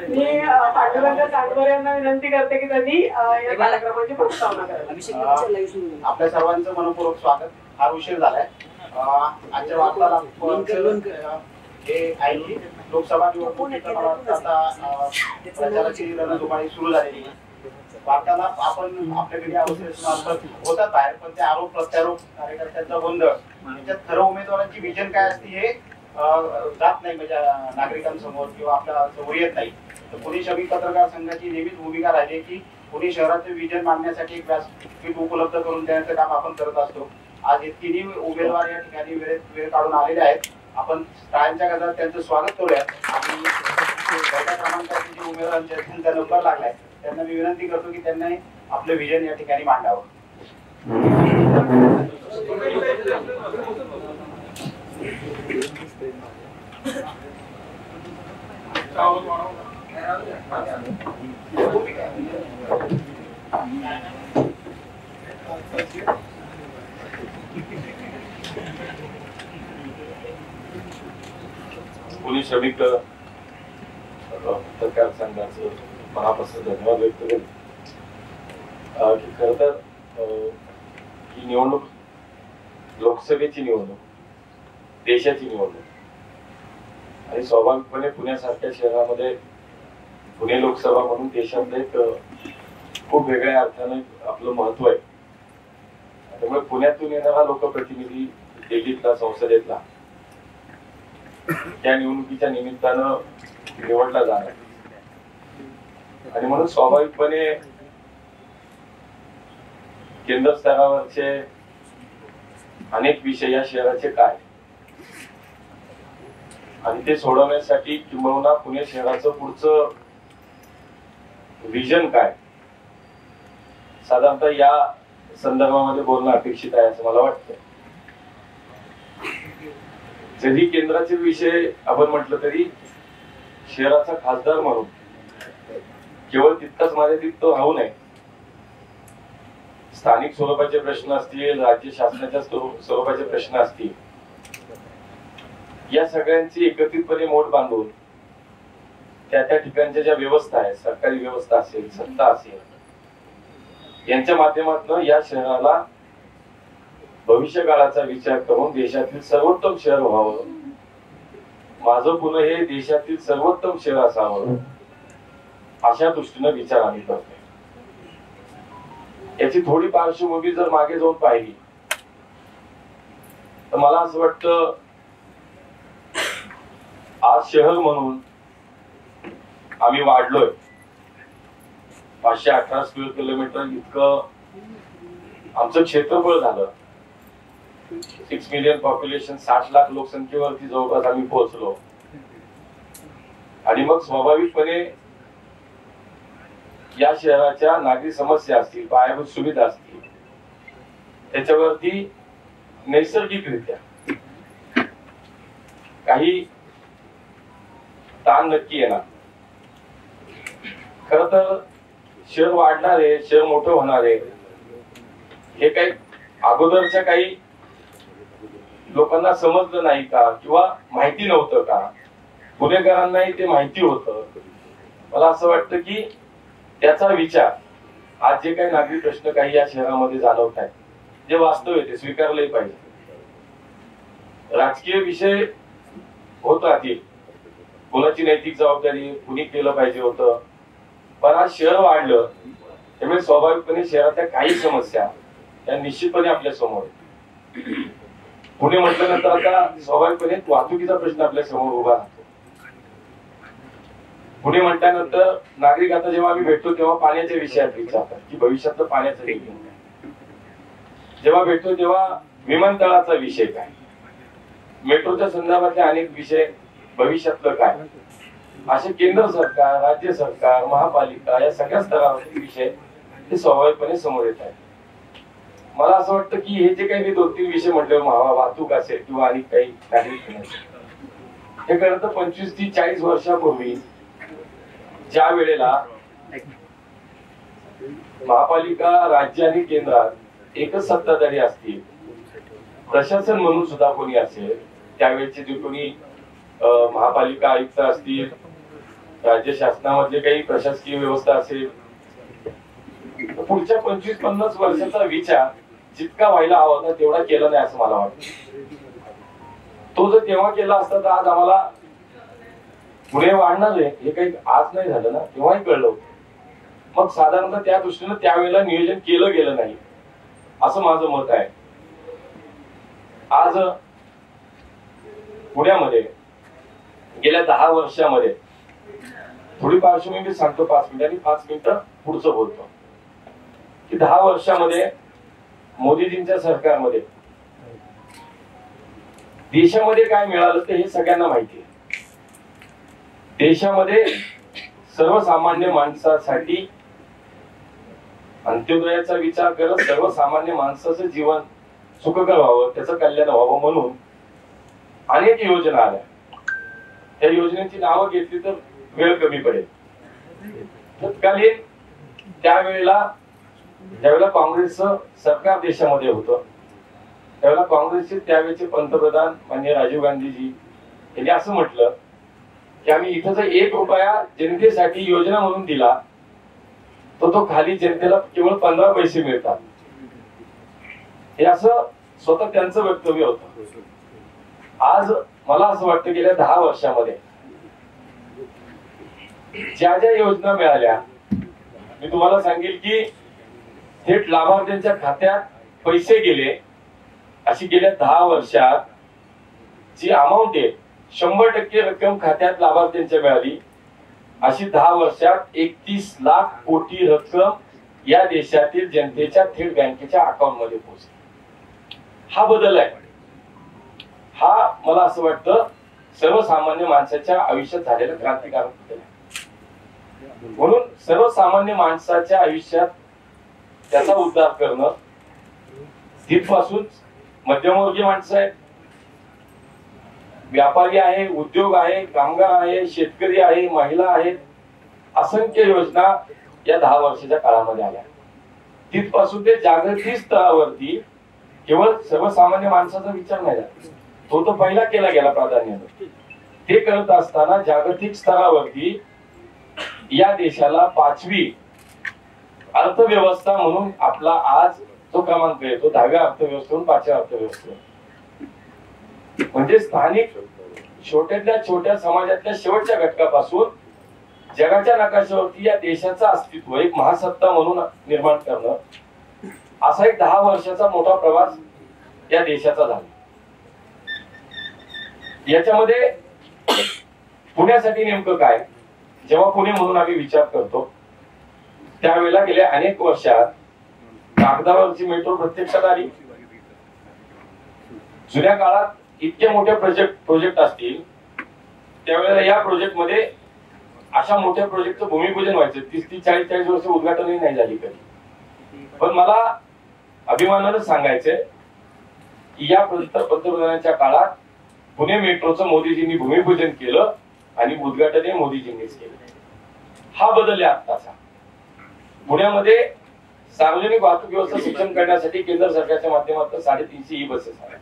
मी पांडुरंग चांदवरे यांना विनंती करते की त्यांनी या कार्यक्रमाची प्रस्तावना करावी. आपल्या सर्वांचं मनपूर्वक स्वागत. फार उशीर झालाय. आजच्या वार्तालाप हे आहे लोकसभा निवडणुकीचा मला वाटतं आता प्रचाराची रणधुमाळी सुरू झालेली. वार्तालाप आपण आपल्याकडे अवस्थेत होतात बाहेर, पण ते आरोप प्रत्यारोप कार्यकर्त्यांचा गोंधळ याच्यात खरं उमेदवारांची विजन काय असते हे जात नाही म्हणजे नागरिकांसमोर किंवा आपल्या समोर येत नाही. तर पुणे श्रमिक पत्रकार संघाची नेहमीच भूमिका राहिली की पुणे शहराचे विजन मांडण्यासाठी एक व्यासपीठ उपलब्ध करून देण्याचं काम आपण करत असतो. आज हे तिन्ही उमेदवार या ठिकाणी वेळ काढून आलेले आहेत. आपण टाळ्यांच्या गजरात त्यांचं स्वागत करूया. आणि पहिल्या क्रमांकाचे जे उमेदवारांचे त्यांचा नंबर लागलाय त्यांना मी विनंती करतो की त्यांनी आपलं विजन या ठिकाणी मांडावं. पुणे श्रमिक पत्रकार संघाचं मनापासून धन्यवाद व्यक्त करेल. खर तर ही निवडणूक लोकसभेची निवडणूक, देशाची निवडणूक आणि स्वाभाविकपणे पुण्यासारख्या शहरामध्ये पुणे लोकसभा म्हणून देशातलं एक खूप वेगळ्या अर्थाने आपलं महत्व आहे. त्यामुळे पुण्यातून येणारा लोकप्रतिनिधी दिल्लीतला संसदेतला त्या निवडणुकीच्या निमित्तानं निवडला जाणार आणि म्हणून स्वाभाविकपणे केंद्र स्तरावरचे अनेक विषय या शहराचे काय आणि ते सोडवण्यासाठी किंबहुना पुणे शहराचं पुढचं विजन काय साधारणतः या संदर्भामध्ये बोलणं अपेक्षित आहे असं मला वाटतं. जरी केंद्राचे विषय आपण म्हटलं तरी शहराचा खासदार म्हणून केवळ तितकाच मर्यादित तो राहू नये. स्थानिक स्वरूपाचे प्रश्न असतील, राज्य शासनाच्या स्वरूपाचे प्रश्न असतील, या सगळ्यांची एकत्रितपणे मोठ बांधून त्या त्या ठिकाणच्या ज्या व्यवस्था आहेत, सरकारी व्यवस्था असेल, सत्ता असेल, यांच्या माध्यमातून या शहराला भविष्य काळाचा विचार करून देशातील सर्वोत्तम शहर व्हावं, माझं पुणे हे देशातील सर्वोत्तम शहर असावं अशा दृष्टीनं विचार आम्ही करतोय. याची थोडी पार्श्वभूमी जर मागे जाऊन पाहिली तर मला असं वाटतं आज शहर म्हणून आम्ही वाढलोय. 518 स्क्वेअर किलोमीटर इतकं आमचं क्षेत्रफळ झालं. 6 मिलियन पॉप्युलेशन, 60 लाख लोकसंख्येवरती जवळपास आम्ही पोहोचलो. आणि मग स्वाभाविकपणे या शहराच्या नागरी समस्या असतील, पायाभूत सुविधा असतील, त्याच्यावरती नैसर्गिकरित्या काही ताण नक्की येणार. खर तर शहर वाढणार आहे, शहर मोठं होणार आहे हे काही अगोदरच्या काही लोकांना समजलं नाही का किंवा माहिती नव्हतं का? पुणेकरांनाही ते माहिती होतं. मला असं वाटतं की त्याचा विचार आज जे काही नागरिक प्रश्न काही या शहरामध्ये जाणवत आहेत, जे वास्तव आहे ते स्वीकारलंही पाहिजे. राजकीय विषय होत राहतील, कोणाची नैतिक जबाबदारी कुणी केलं पाहिजे होतं, पण आज शहर वाढलं त्यामुळे स्वाभाविकपणे शहरातल्या काही समस्या त्या निश्चितपणे आपल्या समोर आहेत. पुणे म्हटल्यानंतर आता स्वाभाविकपणे वाहतुकीचा प्रश्न आपल्या समोर उभा राहतो. पुणे म्हटल्यानंतर नागरिक आता जेव्हा आम्ही भेटतो तेव्हा पाण्याच्या विषयात विचारतात की भविष्यातलं पाण्याचं रेटिंग काय. जेव्हा भेटतो तेव्हा विमानतळाचा विषय काय, मेट्रोच्या संदर्भातले अनेक विषय, भविष्यातलं काय, असे केंद्र सरकार, राज्य सरकार, महापालिका या सगळ्या स्तरावरचे विषय हे स्वाभाविकपणे समोर येत आहेत. मला असं वाटतं की हे जे काही मी 2-3 विषय म्हटले, वाहतूक असेल किंवा आणि काही नागरिक हे खरं तर 25 ते 40 वर्षापूर्वी ज्या वेळेला महापालिका, राज्य आणि केंद्रात एकच सत्ताधारी असतील, प्रशासन म्हणून सुद्धा कोणी असेल, त्यावेळेचे जे कोणी महापालिका आयुक्त असतील राज्य शासनामधले काही प्रशासकीय व्यवस्था असेल, पुढच्या 25-50 वर्षाचा विचार जितका व्हायला हवा होता तेवढा केला नाही असं मला वाटतं. तो जर तेव्हा केला असता तर आज आम्हाला पुढे वाढणार आहे हे काही आज नाही झालं ना, तेव्हाही कळलं होतं. मग साधारणतः त्या दृष्टीनं त्यावेळेला नियोजन केलं गेलं नाही असं माझं मत आहे. आज पुण्यामध्ये गेल्या 10 वर्षामध्ये थोडी पार्श्वभूमी मी सांगतो 5 मिनिटांनी, 5 मिनिटं पुढचं बोलतो की 10 वर्षामध्ये मोदीजींच्या सरकारमध्ये देशामध्ये काय मिळालं ते हे सगळ्यांना माहिती आहे. देशामध्ये सर्वसामान्य माणसासाठी अंत्योदयाचा विचार करत सर्वसामान्य माणसाचं जीवन सुखकर व्हावं, त्याचं कल्याण व्हावं म्हणून अनेक योजना आल्या. त्या योजनेची नावं घेतली तर वेळ कमी पडेल. तत्कालीन त्यावेळेला ज्यावेळेला काँग्रेसचं सरकार देशामध्ये होतं त्यावेळेला काँग्रेसचे त्यावेळेचे पंतप्रधान माननीय राजीव गांधीजी यांनी असं म्हटलं की आम्ही इथं जर 1 रुपया जनतेसाठी योजना म्हणून दिला तर तो खाली जनतेला केवळ 15 पैसे मिळतात. हे असं स्वतः त्यांचं वक्तव्य होतं. आज मला असं वाटतं गेल्या 10 वर्षामध्ये ज्या ज्या योजना मिळाल्या मी तुम्हाला सांगेल की थेट लाभार्थ्यांच्या खात्यात पैसे गेले अशी गेल्या 10 वर्षात जी अमाऊंट आहे 100% रक्कम खात्यात लाभार्थ्यांच्या मिळाली अशी 10 वर्षात 31 लाख कोटी रक्कम या देशातील जनतेच्या थेट बँकेच्या अकाउंट मध्ये पोहोचली. हा बदल आहे. हा मला असं वाटतं सर्वसामान्य माणसाच्या आयुष्यात झालेला क्रांतिकारक बदल आहे. म्हणून सर्वसामान्य माणसाच्या आयुष्यात त्याचा उद्धार करणं तिथपासून मध्यमवर्गीय माणसं आहेत, व्यापारी आहे, उद्योग आहे, कामगार आहे, शेतकरी आहे, महिला आहेत, असंख्य योजना या 10 वर्षाच्या काळामध्ये आल्या. तिथपासून ते जागतिक स्तरावरती केवळ सर्वसामान्य माणसाचा विचार नाही झाला, तो तर पहिला केला गेला प्राधान्याने. ते करत असताना जागतिक स्तरावरती या देशाला 5वी अर्थव्यवस्था म्हणून आपला आज जो क्रमांक आहे तो 10व्या अर्थव्यवस्थेतून 5व्या अर्थव्यवस्थेवर. म्हणजे स्थानिक छोट्यातल्या छोट्या समाजातल्या शेवटच्या घटकापासून जगाच्या नकाशावरती या देशाचं अस्तित्व एक महासत्ता म्हणून निर्माण करणं असा एक 10 वर्षाचा मोठा प्रवास या देशाचा झाला. याच्यामध्ये पुण्यासाठी नेमकं काय, जेव्हा पुणे म्हणून आम्ही विचार करतो त्यावेळेला गेल्या अनेक वर्षात कागदावरची मेट्रो प्रत्यक्षात आली. जुन्या काळात इतके मोठे प्रोजेक्ट असतील त्यावेळेला या प्रोजेक्ट मध्ये अशा मोठ्या प्रोजेक्टचं भूमिपूजन व्हायचं 30-40 वर्ष उद्घाटनही नाही झाली कधी. पण मला अभिमानानं सांगायचंय की या पंतप्रधानांच्या काळात पुणे मेट्रोचं मोदीजींनी भूमिपूजन केलं आणि उद्घाटनही मोदीजींनीच केलं. हा बदल आहे आत्ताचा. पुण्यामध्ये सार्वजनिक वाहतूक व्यवस्था सक्षम करण्यासाठी केंद्र सरकारच्या माध्यमातून 350 ई बसेस आहेत.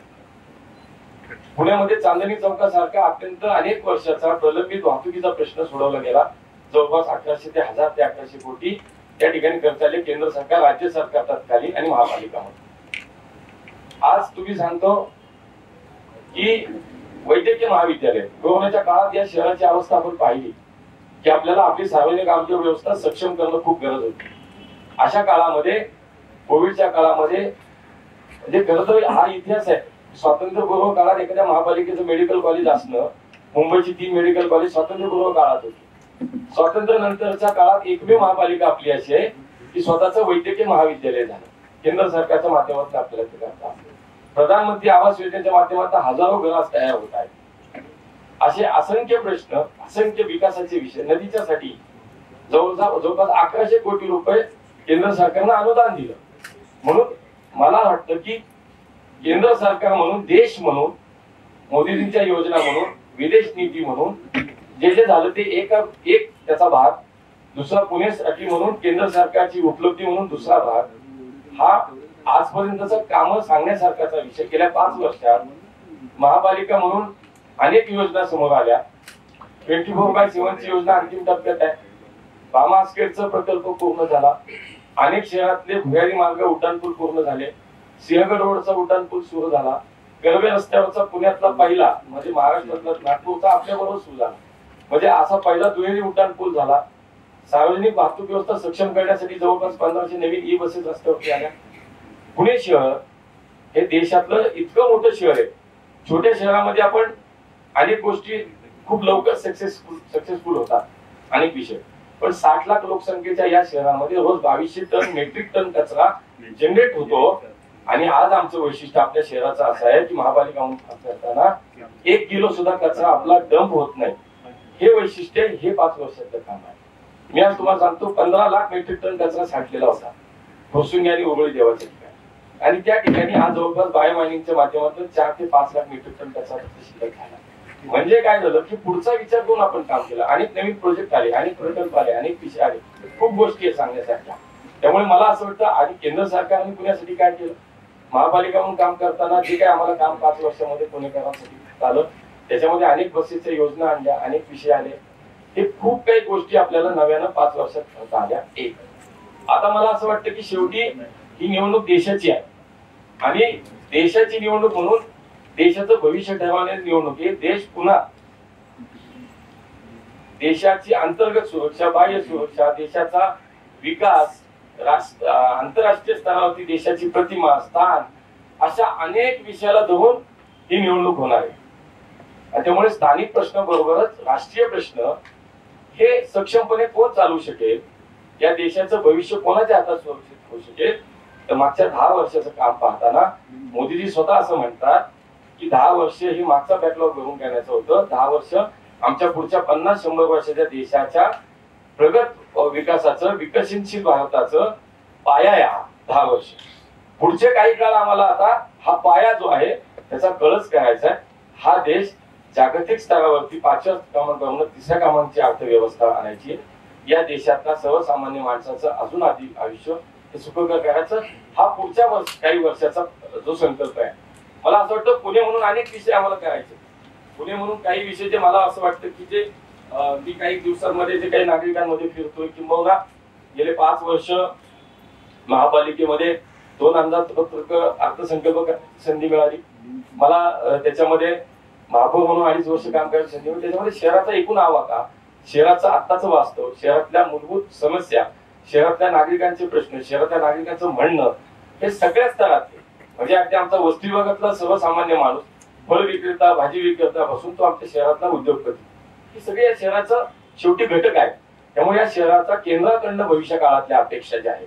पुण्यामध्ये चांदणी चौकासारखा अत्यंत अनेक वर्षाचा प्रलंबित वाहतुकीचा प्रश्न सोडवला गेला. जवळपास 1100 ते 1000 ते 1100 कोटी या ठिकाणी खर्च आले केंद्र सरकार, राज्य सरकार तत्कालीन आणि महापालिका म्हणून. आज तुम्ही सांगतो की वैद्यकीय महाविद्यालय कोरोनाच्या काळात या शहराची अवस्था आपण पाहिली की आपल्याला आपली सार्वजनिक आरोग्य व्यवस्था सक्षम करणं खूप गरज होती. अशा काळामध्ये कोविडच्या काळामध्ये म्हणजे खरं तर हा इतिहास आहे. स्वातंत्र्यपूर्व काळात एखाद्या महापालिकेचं मेडिकल कॉलेज असणं, मुंबईची 3 मेडिकल कॉलेज स्वातंत्र्यपूर्व काळात होती. स्वातंत्र्य नंतरच्या काळात एकमेव महापालिका आपली अशी आहे की स्वतःचं वैद्यकीय महाविद्यालय झालं. केंद्र सरकारच्या माध्यमातून आपल्याला ते करता. प्रधानमंत्री आवास योजनेच्या माध्यमातून हजारो घरं तयार होत आहेत. असे असंख्य प्रश्न, असंख्य विकासाचे विषय. नदीच्यासाठी जवळपास 1100 कोटी रुपये केंद्र सरकारनं अनुदान दिलं. म्हणून मला वाटतं की केंद्र सरकार म्हणून, देश म्हणून, मोदीजींच्या योजना म्हणून, विदेश नीती म्हणून जे जे झालं ते एक त्याचा भाग. दुसरा पुणेसाठी म्हणून केंद्र सरकारची उपलब्धी म्हणून दुसरा भाग. हा आजपर्यंतचा काम सांगण्यासारखाचा विषय. गेल्या 5 वर्षात महापालिका म्हणून अनेक योजना समोर आल्या. 24/7 ची योजना अंतिम टप्प्यात आहे. बामास्केटचा प्रकल्प पूर्ण झाला. अनेक शहरातले भुयारी मार्ग उड्डाणपूल पूर्ण झाले. सिंहगड रोडचा उड्डाणपूल सुरू झाला. कर्वे रस्त्यावरचा पुण्यातला पहिला म्हणजे महाराष्ट्रातला नागपूरचा आपल्याबरोबर सुरू झाला. म्हणजे असा पहिला दुहेरी उड्डाणपूल झाला. सार्वजनिक वाहतूक व्यवस्था सक्षम करण्यासाठी जवळपास 1500 नवीन ई बसेस रस्त्यावरती आल्या. पुणे शहर हे देशातलं इतकं मोठं शहर आहे. छोट्या शहरामध्ये आपण अनेक गोष्टी खूप लवकर सक्सेसफुल होतात अनेक विषय, पण 60 लाख लोकसंख्येच्या या शहरामध्ये रोज 2200 टन मेट्रिक टन कचरा जनरेट होतो. आणि आज आमचं वैशिष्ट्य आपल्या शहराचं असं आहे की महापालिका काम करताना 1 किलो सुद्धा कचरा आपला डंप होत नाही. हे वैशिष्ट्य हे 5 वर्षाचं काम आहे. मी आज तुम्हाला सांगतो 15 लाख मेट्रिक टन कचरा साठलेला होता फुरसुंगी आणि उबळी देवाच्या ठिकाणी, आणि त्या ठिकाणी आज जवळपास बायो मायनिंगच्या माध्यमातून 4 ते 5 लाख मेट्रिक टन कचरा शिल्लक झाला. म्हणजे काय झालं की पुढचा विचार करून आपण काम केलं. अनेक नवीन प्रोजेक्ट आले, अनेक प्रकल्प आले, अनेक विषय आले, खूप गोष्टी आहेत सांगण्यासारख्या. त्यामुळे मला असं वाटतं आधी केंद्र सरकारने पुण्यासाठी काय केलं, महापालिका म्हणून काम करताना जे काय आम्हाला काम 5 वर्षामध्ये पुणेकरांसाठी आलं त्याच्यामध्ये अनेक बसेसच्या योजना आणल्या, अनेक विषय आले. हे खूप काही गोष्टी आपल्याला नव्यानं 5 वर्षात करता आल्या. एक आता मला असं वाटतं की शेवटी ही निवडणूक देशाची आहे आणि देशाची निवडणूक म्हणून देशाचं भविष्य ठरवण्याची निवडणूक आहे. देश पुन्हा देशाची अंतर्गत सुरक्षा, बाह्य सुरक्षा, देशाचा विकास, आंतरराष्ट्रीय स्तरावरती देशाची प्रतिमा, स्थान, अशा अनेक विषयाला धरून ही निवडणूक होणार आहे. त्यामुळे स्थानिक प्रश्न बरोबरच राष्ट्रीय प्रश्न हे सक्षमपणे कोण चालू शकेल, या देशाचं भविष्य कोणाच्या हातात सुरक्षित होऊ शकेल. तर मागच्या 10 वर्षाचं काम पाहताना मोदीजी स्वतः असं म्हणतात की 10 वर्ष ही मागचा बॅकलॉग भरून घेण्याचं होतं. 10 वर्ष आमच्या पुढच्या 50-100 वर्षाच्या देशाच्या प्रगत विकासाचं, विकसनशील भारताचं पाया आहे. 10 वर्ष पुढचे काही काळ आम्हाला आता हा पाया जो आहे त्याचा कळस करायचा आहे. हा देश जागतिक स्तरावरती 5व्या क्रमांकावरून 3ऱ्या क्रमांकाची अर्थव्यवस्था आणायची. या देशातला सर्वसामान्य माणसाचं अजून अधिक आयुष्य हे सुखकर करायचं, हा पुढच्या काही वर्षाचा जो संकल्प आहे. मला असं वाटतं पुणे म्हणून अनेक विषय आम्हाला करायचे. पुणे म्हणून काही विषय जे मला असं वाटतं की जे मी काही दिवसांमध्ये जे काही नागरिकांमध्ये फिरतोय, किंबहुना गेले 5 वर्ष महापालिकेमध्ये 2 अंदाजपत्रक अर्थसंकल्प करण्याची संधी मिळाली मला. त्याच्यामध्ये महापौर म्हणून 2.5 वर्ष काम करायची संधी मिळाली. त्याच्यामध्ये शहराचा एकूण आवाका, शहराचं आत्ताचं वास्तव, शहरातल्या मूलभूत समस्या, शहरातल्या नागरिकांचे प्रश्न, शहरातल्या नागरिकांचं म्हणणं हे सगळ्या स्तरात, म्हणजे अगदी आमचा वस्ती विभागातला सर्वसामान्य माणूस, फळ विक्रेता, भाजी विक्रेता पासून तो आमच्या शहरातला उद्योगपती, ही सगळी या शहराचं शेवटी घटक आहे. त्यामुळे या शहराचा केंद्राकडनं भविष्य काळातल्या अपेक्षा ज्या आहेत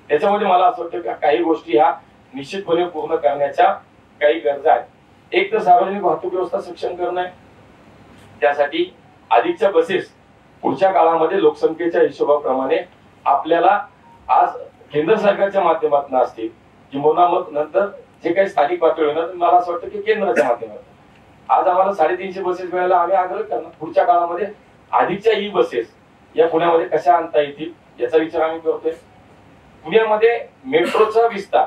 त्याच्यामध्ये मला असं वाटतं की काही गोष्टी ह्या निश्चितपणे पूर्ण करण्याच्या काही गरजा आहेत. एक तर सार्वजनिक वाहतूक व्यवस्था सक्षम करणं आहे. त्यासाठी अधिकच्या बसेस पुढच्या काळामध्ये लोकसंख्येच्या हिशोबाप्रमाणे आपल्याला आज केंद्र सरकारच्या माध्यमातून असतील किंवा मग नंतर जे काही स्थानिक पातळीवर, मला असं वाटतं की केंद्राच्या माध्यमातून आज आम्हाला 350 बसेस मिळायला आम्ही आग्रह करणार. पुढच्या काळामध्ये अधिकच्या ई बसेस या पुण्यामध्ये कशा आणता येतील याचा विचार आम्ही करतोय. पुण्यामध्ये मेट्रोचा विस्तार,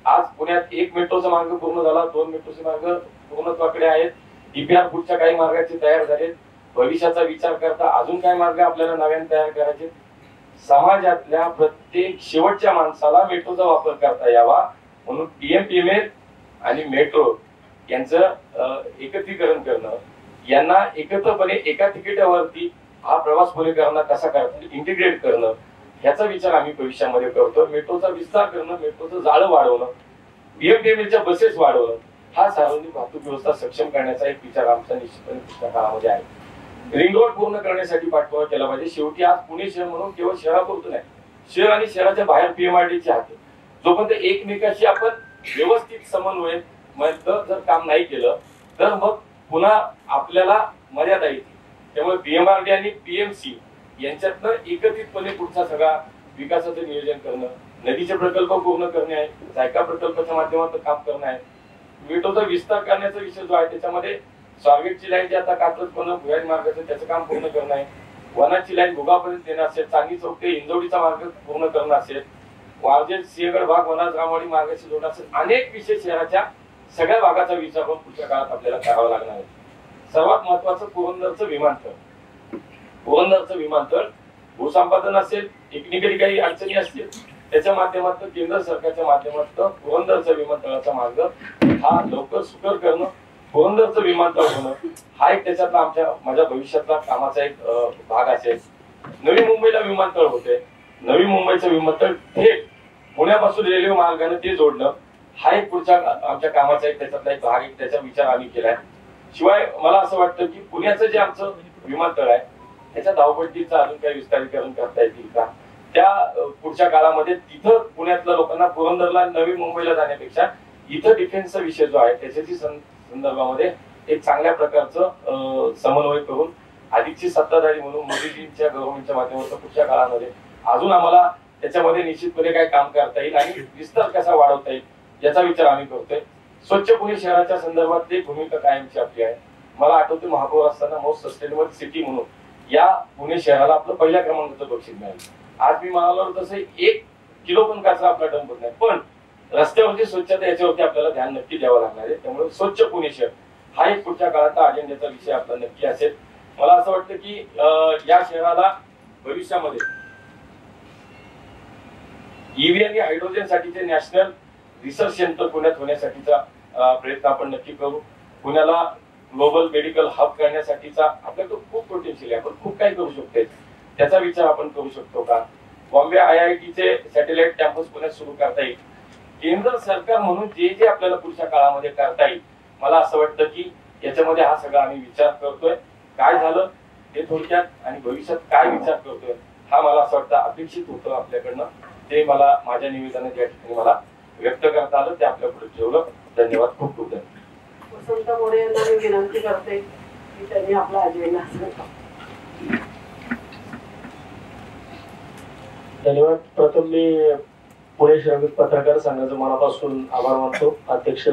आज पुण्यात 1 मेट्रोचा मार्ग पूर्ण झाला, 2 मेट्रोचे मार्ग पूर्णत्वाकडे आहेत. डीपीआर पुढच्या काही मार्गाचे तयार झालेत. भविष्याचा विचार करता अजून काही मार्ग आपल्याला नव्याने तयार करायचे. समाजातल्या प्रत्येक शेवटच्या माणसाला मेट्रोचा वापर करता यावा म्हणून पीएमपीएमएल आणि मेट्रो यांचं एकत्रीकरण करणं, यांना एकत्रपणे एका तिकिटावरती हा प्रवास पुणेकरांना कसा करता इंटिग्रेट करणं, ह्याचा विचार आम्ही भविष्यामध्ये करतो. मेट्रोचा विस्तार करणं, मेट्रोचं जाळं वाढवणं, पीएमपीएमएलच्या बसेस वाढवणं, हा सार्वजनिक वाहतूक व्यवस्था सक्षम करण्याचा एक विचार आमचा निश्चितपणे पुढच्या काळामध्ये आहे. रिंग रोड पूर्ण करण्यासाठी पाठपुरावा केला पाहिजे. शेवटी आज पुणे शहर म्हणून केवळ शहरापुरतं नाही, शहर आणि शहराच्या बाहेर पीएमआरडीचे हाते जोपर्यंत एकमेकाशी आपण व्यवस्थित समन्वय जर काम नाही केलं तर मग पुन्हा आपल्याला मर्यादा येते. त्यामुळे पीएमआरडी आणि पीएमसी यांच्यातनं एकत्रितपणे पुढचा सगळा विकासाचं नियोजन करणं, नदीचे प्रकल्प पूर्ण करणे आहे, जायका प्रकल्पाच्या माध्यमातून काम करणं आहे, मेट्रोचा विस्तार करण्याचा विषय जो आहे त्याच्यामध्ये स्वारगेटची लाईन जी आता कात्रजपर्यंत भुयारी मार्गाचं त्याचं काम पूर्ण करणं आहे, वनाची लाईन भोगापर्यंत देणं असेल, चांदी चौक ते इंदोडीचा मार्ग पूर्ण करणं असेल, वारजे सिंहगड भाग वनाज रामवाडी मार्गाशी जोडणं असेल, अनेक विषय शहराच्या सगळ्या भागाचा विचार करून पुढच्या काळात आपल्याला करावा लागणार आहे. सर्वात महत्वाचं पुरंदरचं विमानतळ पुरंदरचं विमानतळ भूसंपादन असेल, टेक्निकली काही अडचणी असतील, त्याच्या माध्यमातून केंद्र सरकारच्या माध्यमातून पुरंदरच्या विमानतळाचा मार्ग हा लवकर सुकर करणं, पुरंदरचं विमानतळ होणं हा एक त्याच्यातला माझ्या भविष्यातला कामाचा एक भाग असेल. नवी मुंबईला विमानतळ होते, नवी मुंबईचं विमानतळ थेट पुण्यापासून रेल्वे मार्गाने ते जोडणं हा एक पुढच्या आमच्या कामाचा एक त्याच्यातला एक भाग, एक त्याचा विचार आम्ही केलाय. शिवाय मला असं वाटतं की पुण्याचं जे आमचं विमानतळ आहे त्याच्या धावपट्टीचं अजून काही विस्तारीकरण करता येतील का, त्या पुढच्या काळामध्ये तिथं पुण्यातल्या लोकांना पुरंदरला नवी मुंबईला जाण्यापेक्षा इथं डिफेन्सचा विषय जो आहे त्याच्याशी संदर्भामध्ये एक चांगल्या प्रकारचं समन्वय करून अधिकची सत्ताधारी म्हणून मोदीजींच्या गव्हर्नमेंटच्या माध्यमातून पुढच्या काळामध्ये अजून आम्हाला त्याच्यामध्ये निश्चितपणे काय काम करता येईल आणि विस्तार कसा वाढवता येईल याचा विचार आम्ही करतोय. स्वच्छ पुणे शहराच्या संदर्भात एक भूमिका कायमची आपली आहे. मला आठवते महापौर असताना मोस्ट सस्टेनेबल सिटी म्हणून या पुणे शहराला आपलं पहिल्या क्रमांकाचं बक्षीस मिळालं. आज मी म्हणालो तसं 1 किलो पण कचरा आपला डंप होत नाही, पण रस्त्यावरची स्वच्छता याच्यावरती आपल्याला ध्यान नक्की द्यावं लागणार आहे. त्यामुळे स्वच्छ पुणे शहर हा एक पुढच्या काळाचा अजेंड्याचा विषय आपला नक्की असेल. मला असं वाटतं की या शहराला भविष्यामध्ये ईव्ही आणि हायड्रोजन साठीचे नॅशनल रिसर्च सेंटर पुण्यात होण्यासाठीचा प्रयत्न आपण नक्की करू. पुण्याला ग्लोबल मेडिकल हब करण्यासाठीचा आपल्याकडे खूप पोटेन्शियल आहे, आपण खूप काही करू शकतो, त्याचा विचार आपण करू शकतो का. बॉम्बे IITचे सॅटेलाइट कॅम्पस पुण्यात सुरू करता येईल. केंद्र सरकार म्हणून जे जे आपल्याला पुढच्या काळामध्ये करता येईल मला असं वाटतं की याच्यामध्ये हा सगळा आम्ही विचार करतोय. काय झालं ते थोडक्यात आणि भविष्यात काय विचार करतोय हा मला असं वाटतं अपेक्षित होतं आपल्याकडनं. ते मला माझ्या निवेदनात या ठिकाणी मला व्यक्त करता आलं, ते आपल्या पुढे ठेवलं. धन्यवाद, खूप खूप धन्यवाद. वसंत मोरे यांना मी विनंती करते की त्यांनी आपला अजेंडा. धन्यवाद. प्रथम मी पुणे श्रमिक पत्रकार संघाचा मनापासून आभार मानतो, अध्यक्ष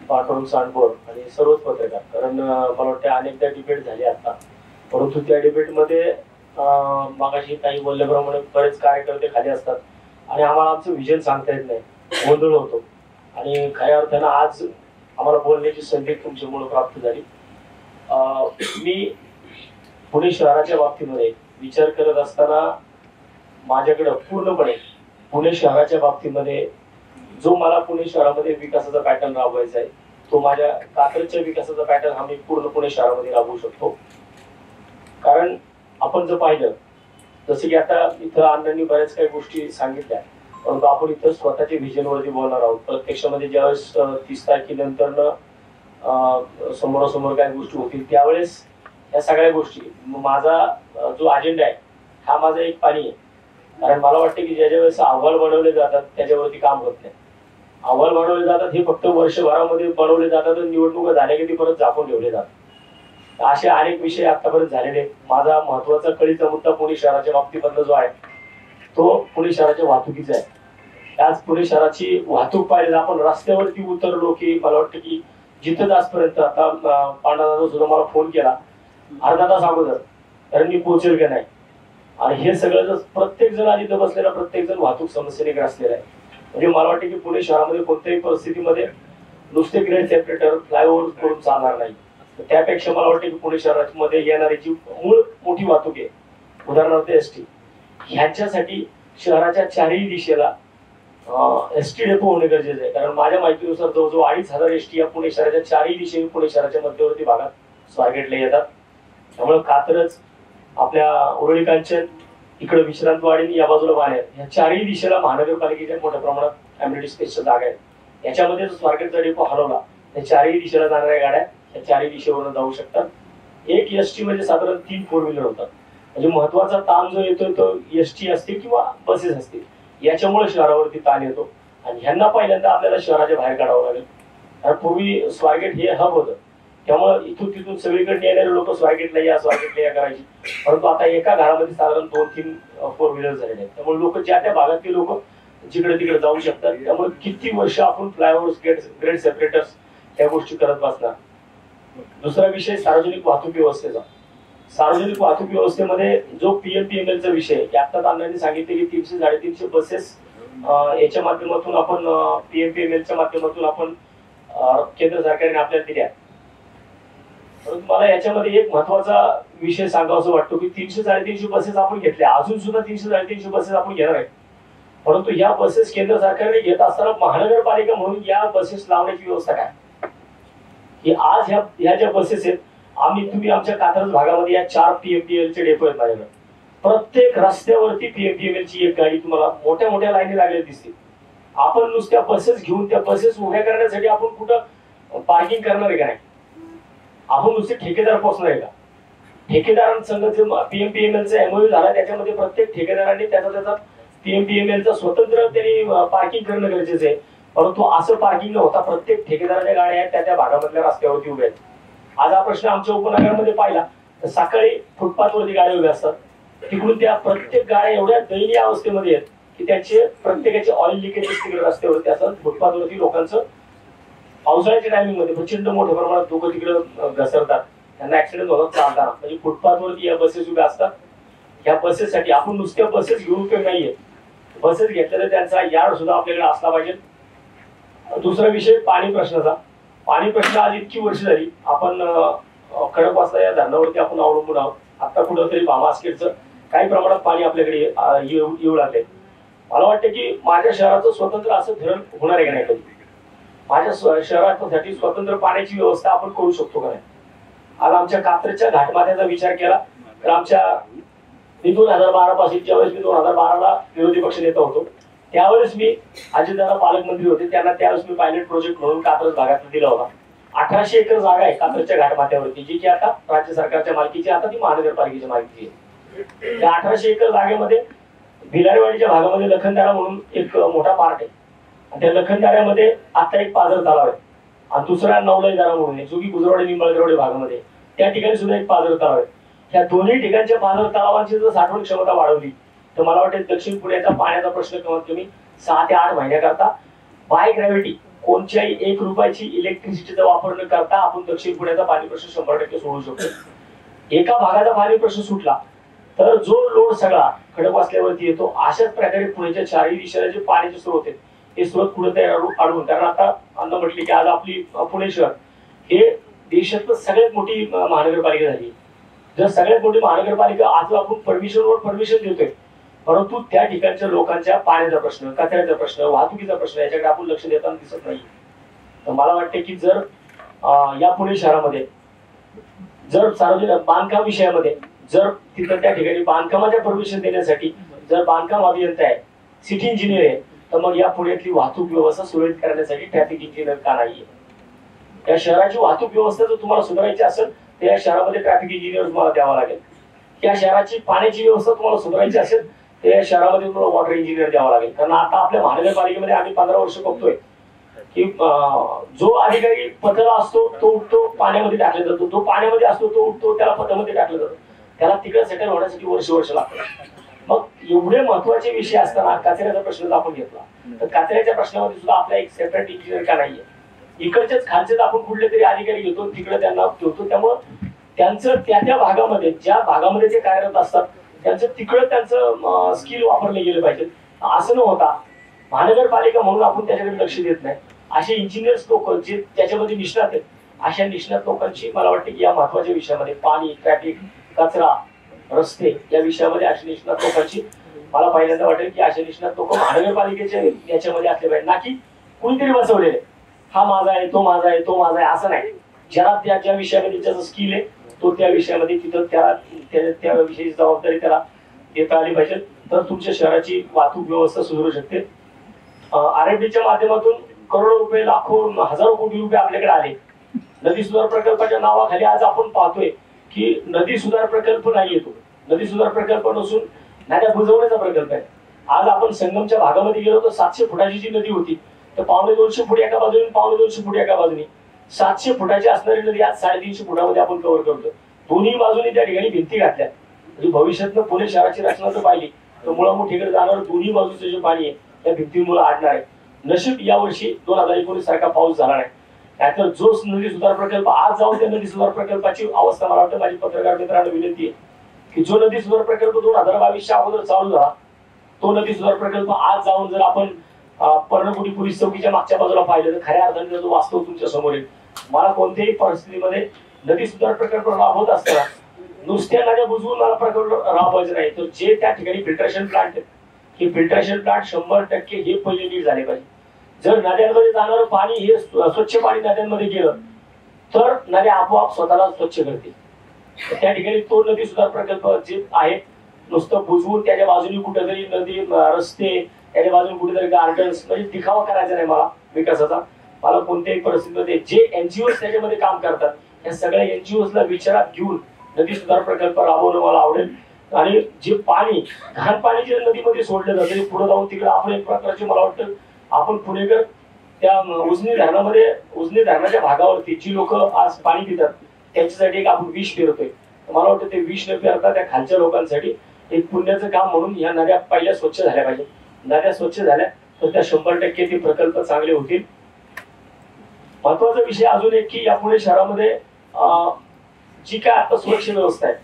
पांडुरंग सांडभोर आणि सर्वच पत्रकार. कारण मला वाटतं अनेकदा डिबेट झाली आता, परंतु त्या डिबेटमध्ये मागाशी काही बोलल्याप्रमाणे बरेच कार्यकर्ते खाली असतात आणि आम्हाला आमचं विजन सांगता येत नाही, गोंधळ होतो. आणि खऱ्या अर्थानं आज आम्हाला बोलण्याची संधी तुमच्यामुळे प्राप्त झाली. मी पुणे शहराच्या बाबतीमध्ये विचार करत असताना माझ्याकडं पूर्णपणे पुणे शहराच्या बाबतीमध्ये जो मला पुणे शहरामध्ये विकासाचा पॅटर्न राबवायचा आहे तो माझ्या कात्रजच्या विकासाचा पॅटर्न हा मी पूर्ण पुणे शहरामध्ये राबवू शकतो. कारण आपण जर पाहिलं जसं की आता इथं अण्णांनी बऱ्याच काही गोष्टी सांगितल्या, परंतु आपण इथं स्वतःच्या व्हिजनवरती बोलणार आहोत. प्रत्यक्षामध्ये ज्यावेळेस 30 तारखेनंतर समोरासमोर काही गोष्टी होतील त्यावेळेस या सगळ्या गोष्टी माझा जो अजेंडा आहे हा माझा एक पाणी आहे. कारण मला वाटतं की ज्या वेळेस अहवाल बनवले जातात त्याच्यावरती काम होत नाही. अहवाल बनवले जातात हे फक्त वर्षभरामध्ये बनवले जातात आणि निवडणुका झाल्या की ते परत झाकून ठेवले जातात. असे अनेक विषय आतापर्यंत झालेले. माझा महत्वाचा कळीचा मुद्दा पुणे शहराच्या बाबतीमधला जो आहे तो पुणे शहराच्या वाहतुकीचा आहे. त्याच पुणे शहराची वाहतूक पाहिजे आपण रस्त्यावरती उतरलो की मला वाटतं की जिथं आजपर्यंत आता पांडुरंगाचा सुद्धा मला फोन केला अर्धा तास अगोदर, कारण मी पोहोचेल का नाही. आणि हे सगळं जर प्रत्येक जण आधी बसलेला प्रत्येक जण वाहतूक समस्येने ग्रासलेला आहे. म्हणजे मला वाटतं की पुणे शहरामध्ये कोणत्याही परिस्थितीमध्ये नुसते ग्रेड सेपरेटर फ्लायओव्हर करून चालणार नाही. त्यापेक्षा मला वाटतं की पुणे शहरामध्ये येणारी जी मूळ मोठी वाहतूक आहे उदाहरणार्थ एसटी, ह्यांच्यासाठी शहराच्या चारही दिशेला एसटी डेपो होणे गरजेचं आहे. कारण माझ्या माहितीनुसार जवळजवळ 2,500 एसटी या पुणे शहराच्या चारही दिशेने पुणे शहराच्या मध्यवर्ती भागात स्वारगेटला येतात. त्यामुळे कात्रज आपल्या उरळी कांचन इकडे विश्रांतवाडी या बाजूला बाहेर या चारही दिशेला महानगरपालिकेच्या मोठ्या प्रमाणात अम्युनिटी स्पेसच्या जागा आहेत. याच्यामध्ये जर स्वारगेटचा डेपो हलवला त्या चारही दिशेला जाणाऱ्या गाड्या या चारही दिशेवरून जाऊ शकतात. एक एसटी म्हणजे साधारण 3 4 व्हीलर होतात. म्हणजे महत्वाचा ताण जो येतोय तो एसटी असतील किंवा बसेस असतील याच्यामुळे शहरावरती ताण येतो आणि ह्यांना पहिल्यांदा आपल्याला शहराच्या बाहेर काढावं लागेल. कारण पूर्वी स्वारगेट हे हब होतं, त्यामुळे इथून तिथून सगळीकडे येणारे लोक स्वारगेटला या करायची. परंतु आता एका घरामध्ये साधारण 2-3 4 व्हीलर झालेले आहेत. त्यामुळे लोक ज्या त्या भागातले लोक जिकडे तिकडे जाऊ शकतात. त्यामुळे किती वर्ष आपण फ्लायओव्हर्स ग्रेड सेपरेटर्स या गोष्टी करत बसणार. दुसरा विषय सार्वजनिक वाहतूक व्यवस्थेचा. सार्वजनिक वाहतूक व्यवस्थेमध्ये जो PMPML चा विषय आहे, आत्ताच अण्णांनी सांगितले की 300-350 बसेस याच्या माध्यमातून आपण PMPML च्या माध्यमातून आपण केंद्र सरकारने आपल्याला दिल्या. परंतु मला याच्यामध्ये एक महत्वाचा विषय सांगावासा वाटतो की 300-350 बसेस आपण घेतल्या, अजून सुद्धा 300-350 बसेस आपण घेणार आहे. परंतु या बसेस केंद्र सरकारने घेत असताना महानगरपालिका म्हणून या बसेस लावण्याची व्यवस्था काय की आज ह्या ज्या बसेस आहेत, तुम्ही आमच्या कात्रज भागामध्ये या 4 PMPL चे डेपो आहेत माझ्याकडे. प्रत्येक रस्त्यावरती PMPL ची एक गाडी तुम्हाला मोठ्या मोठ्या लाईनी लागलेली दिसते. आपण नुसत्या बसेस घेऊन त्या बसेस उभ्या करण्यासाठी आपण कुठं पार्किंग करणार आहे का नाही? आपण नुसते ठेकेदार पोहोचणार आहे का? ठेकेदारांसंग PMPMLचा MOU झाला, त्याच्यामध्ये प्रत्येक ठेकेदारांनी त्याचा PMPMLचा स्वतंत्र त्यांनी पार्किंग करणं गरजेचं आहे. परंतु असं पार्किंग न होता प्रत्येक ठेकेदाराच्या गाड्या आहेत त्या भागामधल्या रस्त्यावरती उभ्या आहेत. आज हा प्रश्न आमच्या उपनगरामध्ये पाहिला तर सकाळी फुटपाथवरती गाड्या उभ्या असतात, तिकडून त्या प्रत्येक गाड्या एवढ्या दयनीय अवस्थेमध्ये आहेत की त्याचे प्रत्येकाचे ऑइल लिकेजेस तिकडे रस्त्यावरती असतात. फुटपाथवरती लोकांचं पावसाळ्याच्या टायमिंग मध्ये प्रचंड मोठ्या प्रमाणात लोक तिकडे घसरतात, त्यांना ऍक्सिडेंट होतात चालताना. म्हणजे फुटपाथवरती या बसेस उभ्या असतात. या बसेससाठी आपण नुसत्या बसेस घेऊन उपयोग नाहीये, बसेस घेतल्या तर त्यांचा यार्ड सुद्धा आपल्याकडे असला पाहिजे. दुसरा विषय पाणी प्रश्नाचा. पाणी प्रश्न आज इतकी वर्ष झाली आपण खडकवासला या धरणावरती आपण अवलंबून आहोत. आता कुठंतरी भामास्केटचं काही प्रमाणात पाणी आपल्याकडे येऊ लागले. मला वाटतं की माझ्या शहराचं स्वतंत्र असं धरण होणार आहे का नाही? कधी माझ्या शहरासाठी स्वतंत्र पाण्याची व्यवस्था आपण करू शकतो का नाही? आज आमच्या कात्रजच्या घाटमाथ्याचा विचार केला तर आमच्या मी 2012 पासून, ज्यावेळेस मी 2012ला विरोधी पक्ष नेता होतो त्यावेळेस मी अजितदादा पालकमंत्री होते, त्यांना त्यावेळेस मी पायलट प्रोजेक्ट म्हणून कात्रज भागात दिला होता. 1800 एकर जागा आहे कात्रजच्या घाटमाथ्यावरती, जी की आता राज्य सरकारच्या मालकीची, आता ती महानगरपालिकेच्या मालकीची आहे. त्या 1800 एकर जागेमध्ये भिलारेवाडीच्या भागामध्ये लखनदारा म्हणून एक मोठा पार्ट आहे. त्या लखनदाऱ्यामध्ये आता एक पाझर तलाव आहे आणि दुसरा नवलाईदारा म्हणून आहे, जो की गुजरवाडी निंबाळकरवाडी भागामध्ये. त्या ठिकाणी सुद्धा एक पाझर तलाव आहे. ह्या दोन्ही ठिकाणच्या पाझर तलावांची जर साठवण क्षमता वाढवली तर मला वाटतं दक्षिण पुण्याचा पाण्याचा प्रश्न कमीत कमी 6 ते 8 महिन्याकरता बाय ग्रॅव्हिटी कोणत्याही 1 रुपयाची इलेक्ट्रिसिटीचा वापर न करता आपण दक्षिण पुण्याचा पाणी प्रश्न 100% सोडवू शकतो. एका भागाचा पाणी प्रश्न सुटला तर जो लोड सगळा खडकवासल्यावरती येतो. अशाच प्रकारे पुण्याच्या 4ही दिशेला जे पाण्याचे स्रोत आहेत हे स्रोत कुठे अडवून, कारण आता अन्न म्हटले की आज आपली पुणे शहर हे देशातलं सगळ्यात मोठी महानगरपालिका झाली. जर सगळ्यात मोठी महानगरपालिका आज आपण परमिशन देतोय, परंतु त्या ठिकाणच्या लोकांच्या पाण्याचा प्रश्न, कचऱ्याचा प्रश्न, वाहतुकीचा प्रश्न याच्याकडे आपण लक्ष देताना दिसत नाही. तर मला वाटते की जर या पुणे शहरामध्ये जर सार्वजनिक बांधकाम विषयामध्ये जर तिथं त्या ठिकाणी बांधकामाच्या परमिशन देण्यासाठी जर बांधकाम अभियंता आहे, सिटी इंजिनियर आहे, तर मग या पुण्यातली वाहतूक व्यवस्था सुरळीत करण्यासाठी ट्रॅफिक इंजिनियर का नाहीये? या शहराची वाहतूक व्यवस्था जर तुम्हाला सुधारायची असेल तर या शहरामध्ये ट्रॅफिक इंजिनियर तुम्हाला द्यावा लागेल. या शहराची पाण्याची व्यवस्था तुम्हाला सुधारायची असेल तर या शहरामध्ये तुम्हाला वॉटर इंजिनियर द्यावा लागेल. कारण आता आपल्या महानगरपालिकेमध्ये आम्ही 15 वर्ष बघतोय की जो अधिकारी पथला असतो तो उठतो पाण्यामध्ये टाकला जातो, जो पाण्यामध्ये असतो तो उठतो त्याला पथामध्ये टाकलं जातं, त्याला तिकडे सेटल होण्यासाठी वर्ष लागतात. मग एवढे महत्वाचे विषय असताना कचऱ्याचा प्रश्न जर आपण घेतला तर कचऱ्याच्या प्रश्नामध्ये सुद्धा आपला एक सेपरेट इंजिनियर का नाहीये? इकडचेच खालचेच आपण कुठले तरी अधिकारी घेतो, तिकडे त्यांना ठेवतो. त्यामुळे त्यांचं त्या भागामध्ये ज्या भागामध्ये ते कार्यरत असतात त्यांचं तिकडे त्यांचं स्किल वापरले गेले पाहिजे. असं न होता महानगरपालिका म्हणून आपण त्याच्याकडे लक्ष देत नाही. असे इंजिनियर्स लोक जे त्याच्यामध्ये निष्णात आहेत, अशा निष्णात लोकांची मला वाटतं की या महत्वाच्या विषयामध्ये पाणी, ट्रॅफिक, कचरा, रस्ते या विषयामध्ये अशा निष्णात लोकांची मला पहिल्यांदा वाटेल की अशा निष्णात लोक महानगरपालिकेचे याच्यामध्ये असले पाहिजे, ना की कुणीतरी बसवलेले हा माझा आहे, तो माझा आहे, तो माझा आहे असं नाही. ज्याला ज्या विषयामध्ये ज्याचं स्किल आहे तो त्या विषयामध्ये तिथं त्या विषयाची जबाबदारी त्याला देता आली पाहिजे, तर तुमच्या शहराची वाहतूक व्यवस्था सुधारू शकते. RFDच्या माध्यमातून करोडो रुपये, लाखो, हजारो कोटी रुपये आपल्याकडे आले. नदी सुधार प्रकल्पाच्या नावाखाली आज आपण पाहतोय की नदी सुधार प्रकल्प नाही येतो, नदी सुधार प्रकल्प नसून नद्या बुजवण्याचा प्रकल्प आहे. आज आपण संगमच्या भागामध्ये गेलो तर 700 फुटाची जी नदी होती तर 250 फूट एका बाजूने, 250 फूट एका बाजूने, 700 फुटाची असणारी नदी आज 350 फुटामध्ये आपण कव्हर करतो. दोन्ही बाजूने त्या ठिकाणी भिंती घातल्या. म्हणजे भविष्यातनं पुणे शहराची रचना जर पाहिली तर मुळामुठीकडे जाणार दोन्ही बाजूचं जे पाणी आहे त्या भिंतीमुळे आडणार आहे. नशीब यावर्षी 2019 सारखा पाऊस झाला नाही, त्यातर जो नदी सुधार प्रकल्प आज जाऊन त्या नदी सुधार प्रकल्पाची अवस्था मला वाटतं माझी पत्रकार मित्रांना विनंती आहे की जो नदी सुधार प्रकल्प 2022च्या अगोदर चालू झाला तो नदी सुधार प्रकल्प आज जाऊन जर आपण पर्णकुटी पोलीस चौकीच्या मागच्या बाजूला पाहिलं तर खऱ्या अर्थाने जो वास्तव तुमच्या समोर येईल. मला कोणत्याही परिस्थितीमध्ये नदी सुधार प्रकल्प राबवत असताना नुसत्या नद्या बुजवून मला प्रकल्प राबवायचे नाही, तर जे त्या ठिकाणी फिल्ट्रेशन प्लांट आहेत, हे फिल्ट्रेशन प्लांट 100% हे पहिले नीट झाले पाहिजे. जर नद्यांमध्ये जाणारं पाणी हे स्वच्छ पाणी नद्यांमध्ये गेलं तर नद्या आपोआप स्वतःला स्वच्छ करतील. त्या ठिकाणी तो नदी सुधार प्रकल्प जे आहे नुसतं बुजवून त्याच्या बाजूने कुठेतरी नदी रस्ते, त्याच्या बाजूने कुठेतरी गार्डन्स, म्हणजे दिखावा करायचा नाही मला विकासाचा. मला कोणत्याही परिस्थितीमध्ये जे एनजीओ त्याच्यामध्ये काम करतात या सगळ्या एनजीओला विचारात घेऊन नदी सुधार प्रकल्प राबवणं मला आवडेल. आणि जे पाणी घाण पाणी जे नदीमध्ये सोडलं जातं ते पुढे जाऊन तिकडे आपण एक प्रकारचे मला वाटतं आपण पुणेकर त्या उजनी धरणाच्या भागावरती जी लोक आज पाणी पितात त्यांच्यासाठी एक आपण विष पेरतोय. मला वाटतं ते विष न पेरता त्या खालच्या लोकांसाठी एक पुण्याचं काम म्हणून ह्या नद्या पहिल्या स्वच्छ झाल्या पाहिजे. नद्या स्वच्छ झाल्या तर त्या 100% ते प्रकल्प चांगले होतील. महत्वाचा विषय अजून एक की या पुणे शहरामध्ये जी काय आता सुरक्षा व्यवस्था आहे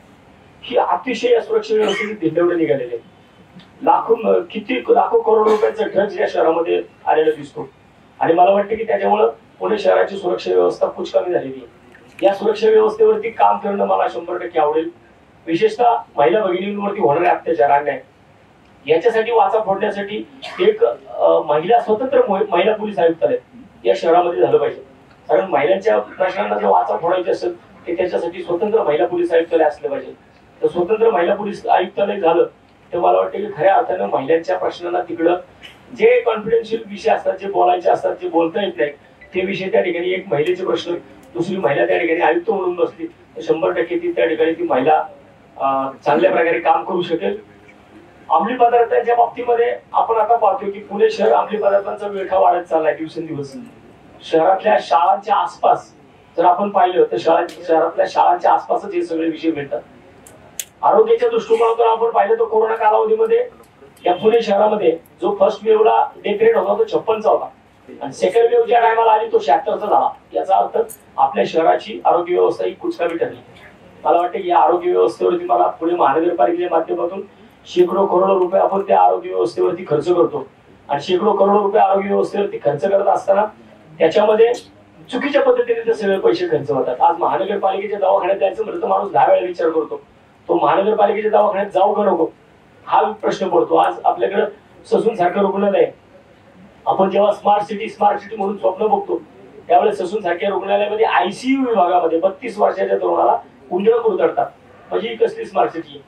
ही अतिशय या सुरक्षा व्यवस्थेचे धिंडवडे निघालेले आहेत. लाखो करोड रुपयांचा ड्रग्ज या शहरामध्ये आलेला दिसतो आणि मला वाटतं की त्याच्यामुळं पुणे शहराची सुरक्षा व्यवस्था खूप कमी झालेली आहे. या सुरक्षा व्यवस्थेवरती काम करणं मला 100% आवडेल. विशेषतः महिला भगिनींवरती होणारे अत्याचार अन्याय याच्यासाठी वाचा फोडण्यासाठी एक स्वतंत्र महिला पोलीस आयुक्तालय या शहरामध्ये झालं पाहिजे. कारण महिलांच्या प्रश्नांना जर वाचा फोडायचे असेल तर त्याच्यासाठी स्वतंत्र महिला पोलीस आयुक्तालय असलं पाहिजे. तर स्वतंत्र महिला पोलीस आयुक्तालय झालं तर मला वाटतं की खऱ्या अर्थानं महिलांच्या प्रश्नांना तिकडं जे कॉन्फिडेन्शियल विषय असतात, जे बोलायचे असतात, जे बोलता येत नाही ते विषय त्या ठिकाणी एक महिलेचे प्रश्न दुसरी महिला त्या ठिकाणी आयुक्त म्हणून बसली तर 100% ती त्या ठिकाणी ती महिला चांगल्या प्रकारे काम करू शकेल. अंमली पदार्थांच्या बाबतीमध्ये आपण आता पाहतो की पुणे शहर अंमली पदार्थांचा विळखा वाढत चाललाय दिवसेंदिवस. शहरातल्या शाळांच्या आसपास जर आपण पाहिलं तर शहरातल्या शाळांच्या आसपासच हे सगळे विषय मिळतात. आरोग्याच्या दृष्टिकोनातून आपण पाहिलं तर कोरोना कालावधीमध्ये या पुणे शहरामध्ये जो फर्स्ट वेव्हला डेथ रेट होता तो 56चा होता आणि सेकंड वेव्ह ज्या टायमाला आली तो 76चा झाला. याचा अर्थ आपल्या शहराची आरोग्य व्यवस्था ही कुचकामी ठरली. मला वाटतं की या आरोग्य व्यवस्थेवरती मला पुणे महानगरपालिकेच्या माध्यमातून शेकडो करोडो रुपये आपण त्या आरोग्य व्यवस्थेवरती खर्च करतो आणि शेकडो करोडो रुपये आरोग्य व्यवस्थेवरती खर्च करत असताना त्याच्यामध्ये चुकीच्या पद्धतीने ते सगळे पैसे खर्च होतात. आज महानगरपालिकेच्या दवाखान्यात जायचं म्हटलं तर माणूस 10 वेळा विचार करतो तो महानगरपालिकेच्या दवाखान्यात जाऊ का नको हा प्रश्न पडतो. आज आपल्याकडे ससून सारखं रुग्णालय आपण जेव्हा स्मार्ट सिटी म्हणून स्वप्न बघतो त्यावेळेस ससून सारख्या रुग्णालयामध्ये आयसीयू विभागामध्ये 32 वर्षाच्या तरुणाला उंदरं कुरतडतात. म्हणजे ही कसली स्मार्ट सिटी.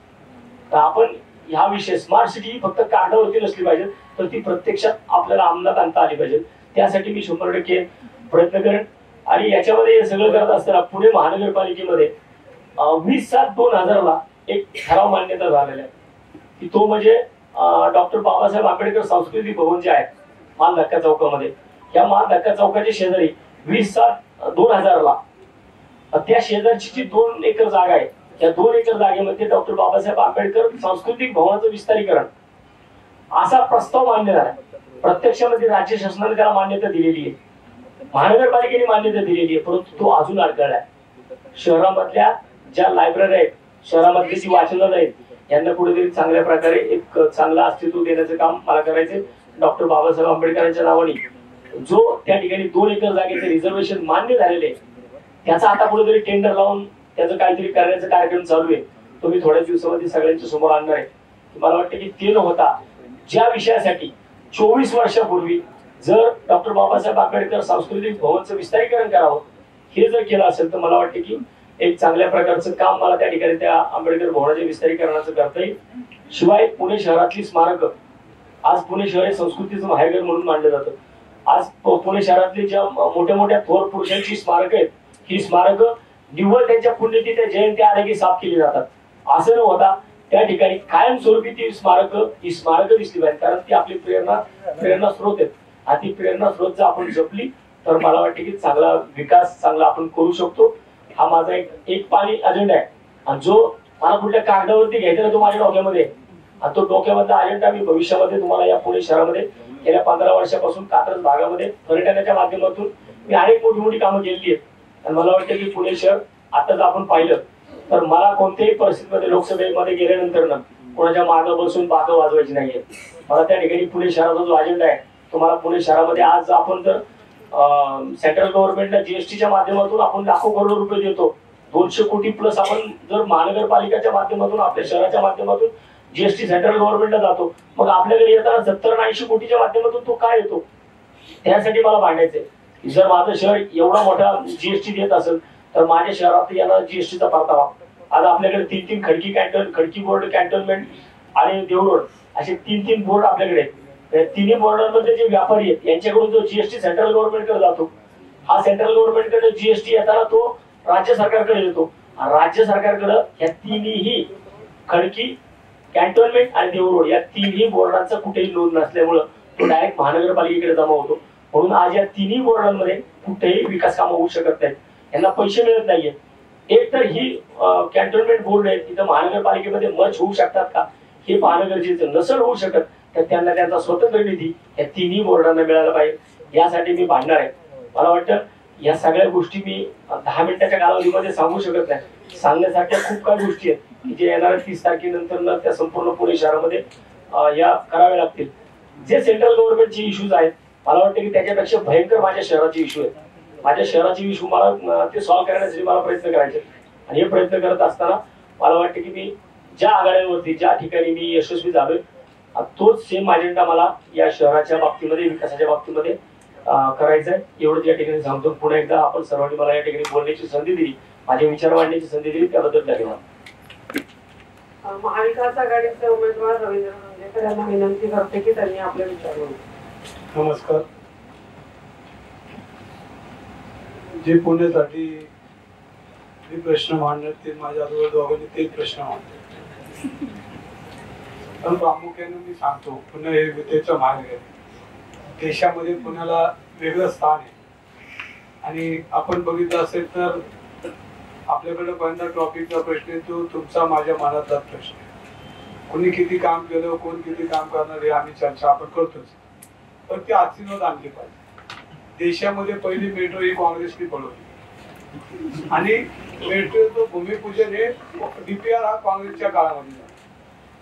तर आपण ह्या विषय स्मार्ट सिटी ही फक्त कागदावरती नसली पाहिजे तर ती प्रत्यक्षात आपल्याला अंमलात आणता आली पाहिजे. त्यासाठी मी 100% प्रयत्न करेन. आणि याच्यामध्ये हे सगळं करत असताना पुणे महानगरपालिकेमध्ये 20/7/2000 एक ठराव मान्यता झालेला आहे की तो म्हणजे डॉक्टर बाबासाहेब आंबेडकर सांस्कृतिक भवन जे आहे मान धक्का चौकामध्ये या मान धक्का चौकाच्या शेजारी 20/7/2000 त्या शेजारची जी 2 एकर जागा आहे या 2 एकर जागेमध्ये डॉक्टर बाबासाहेब आंबेडकर सांस्कृतिक भवनाचं विस्तारीकरण असा प्रस्ताव मान्य झाला. प्रत्यक्षामध्ये राज्य शासनाने त्याला मान्यता दिलेली आहे, महानगरपालिकेने मान्यता दिलेली आहे, परंतु तो अजून अडकळलाय. शहरामधल्या ज्या लायब्ररी आहेत शहरामधली जी वाचनालय आहेत यांना कुठेतरी चांगल्या प्रकारे एक चांगलं अस्तित्व देण्याचं काम मला करायचे. डॉक्टर बाबासाहेब आंबेडकरांच्या नावाने जो त्या ठिकाणी 2 एकर जागेचे रिझर्वेशन मान्य झालेले त्याचा आता कुठेतरी टेंडर लावून त्याचं काहीतरी करण्याचा कार्यक्रम चालू आहे. तो मी थोड्या दिवसामध्ये सगळ्यांच्या समोर आणणार आहे. मला वाटतं की ते न होता ज्या विषयासाठी 24 वर्षापूर्वी जर डॉक्टर बाबासाहेब आंबेडकर सांस्कृतिक भवनचं विस्तारीकरण करावं हे जर केलं असेल तर मला वाटतं की एक चांगल्या प्रकारचं काम मला त्या ठिकाणी त्या आंबेडकर भवनाच्या विस्तारीकरणाचं करता येईल. शिवाय पुणे शहरातली स्मारक आज पुणे शहर हे संस्कृतीचं माहेरघर म्हणून मानलं जातं. आज पुणे शहरातली ज्या मोठ्या मोठ्या थोर पुरुषांची स्मारक आहेत ही स्मारक निव्वळ त्यांच्या पुण्यतिथी जयंती आल्या की साफ केली जातात असं न होता त्या ठिकाणी कायमस्वरूपी ती स्मारक दिसली पाहिजे. कारण ती आपली प्रेरणा स्रोत आहेत आणि ती प्रेरणा स्रोत जर आपण जपली तर मला वाटतं की चांगला विकास चांगला आपण करू शकतो. हा माझा एक पाणी अजेंडा आहे आणि जो मला कुठल्या कागदावरती घ्यायचा तो माझ्या डोक्यामध्ये आणि तो डोक्यामधला अजेंडा मी भविष्यामध्ये तुम्हाला या पुणे शहरामध्ये गेल्या 15 वर्षापासून कात्रज भागामध्ये पर्यटनाच्या माध्यमातून मी अनेक मोठी कामं केलेली आहेत आणि मला वाटतं की पुणे शहर आता जर आपण पाहिलं तर मला कोणत्याही परिस्थितीमध्ये लोकसभेमध्ये गेल्यानंतर ना कोणाच्या मागं बसून बाकं वाजवायची नाहीये. मला त्या ठिकाणी पुणे शहराचा जो अजेंडा आहे तो मला पुणे शहरामध्ये आज आपण जर सेंट्रल गव्हर्नमेंटला जीएसटीच्या माध्यमातून आपण लाखो करोड रुपये देतो 200 कोटी प्लस आपण जर महानगरपालिकेच्या माध्यमातून आपल्या शहराच्या माध्यमातून जीएसटी सेंट्रल गव्हर्नमेंटला जातो, मग आपल्याकडे येताना 70-80 कोटीच्या माध्यमातून तो काय येतो? त्यासाठी मला भांडायचंय. जर माझं शहर एवढा मोठा जीएसटी देत असेल तर माझ्या शहरात येणार जीएसटीचा परतावा. आज आपल्याकडे 3 खडकी कॅन्टोन, खडकी बोर्ड कॅन्टोन्मेंट आणि देवरोड असे 3 बोर्ड आपल्याकडे आहेत. तिन्ही बोर्डांमध्ये जे व्यापारी आहेत यांच्याकडून जो जीएसटी सेंट्रल गव्हर्नमेंटकडे जातो, हा सेंट्रल गव्हर्नमेंटकडे जीएसटी येताना तो राज्य सरकारकडे येतो. राज्य सरकारकडे या तिन्ही खडकी, कॅन्टोन्मेंट आणि देवरोड या तिन्ही बोर्डांचा कुठेही नोंद नसल्यामुळं तो डायरेक्ट महानगरपालिकेकडे जमा होतो. म्हणून आज या तिन्ही बोर्डांमध्ये कुठेही विकास कामं होऊ शकत नाहीत, यांना पैसे मिळत नाहीये. एक तर ही कॅन्टोन्मेंट बोर्ड आहे तिथं महानगरपालिकेमध्ये मर्ज होऊ शकतात का हे पाहणं गरजेचं. नसेल होऊ शकत तर त्यांना त्यांचा स्वतंत्र निधी या तिन्ही बोर्डांना मिळाला पाहिजे. यासाठी मी भांडणार आहे. मला वाटतं या सगळ्या गोष्टी मी 10 मिनिटाच्या कालावधीमध्ये सांगू शकत नाही. सांगण्यासारख्या खूप काही गोष्टी आहेत की जे येणाऱ्या 30 तारखेनंतर त्या संपूर्ण पुणे शहरामध्ये या कराव्या लागतील. जे सेंट्रल गव्हर्नमेंटचे इश्यूज आहेत मला वाटतं की त्याच्यापेक्षा भयंकर माझ्या शहराचे इश्यू आहेत. माझ्या शहराचे इश्यू मला ते सॉल्व्ह करण्यासाठी मला प्रयत्न करायचे आणि हे प्रयत्न करत असताना मला वाटतं की मी ज्या आघाड्यांवरती ज्या ठिकाणी मी यशस्वी झालोय तोच सेम अजेंडा मला या शहराच्या बाबतीमध्ये विकासाच्या बाबतीमध्ये करायचं आहे. एवढंच या ठिकाणी सांगतो. पुन्हा एकदा आपण सर्वांनी मला या ठिकाणी बोलण्याची संधी दिली, माझे विचार मांडण्याची संधी दिली, त्याबद्दल धन्यवाद. महाविकास आघाडीचे उमेदवार रवींद्र धंगेकर यांना विनंती करते की त्यांनी आपले विचार बोलावे. नमस्कार. जे पुण्यासाठी प्रश्न मांडणार ते माझ्या आजोबा दोघांनी तेच प्रश्न मांडले. पण प्रामुख्याने मी सांगतो पुणे हे विद्येचा मार्ग आहे. देशामध्ये पुण्याला वेगळं स्थान आहे आणि आपण बघितलं असेल तर आपल्याकडे पहिल्यांदा ट्रॉफिकचा प्रश्न आहे, तो तुमचा माझ्या मनातला प्रश्न आहे. कोणी किती काम केलं, कोण किती काम करणार हे आम्ही चर्चा आपण करतोच, पण ती आचीनोंद आणली पाहिजे. देशामध्ये पहिली मेट्रो ही काँग्रेसने पळवली आणि मेट्रोचं भूमिपूजन हे डीपीआर हा काँग्रेसच्या काळामध्ये झाला.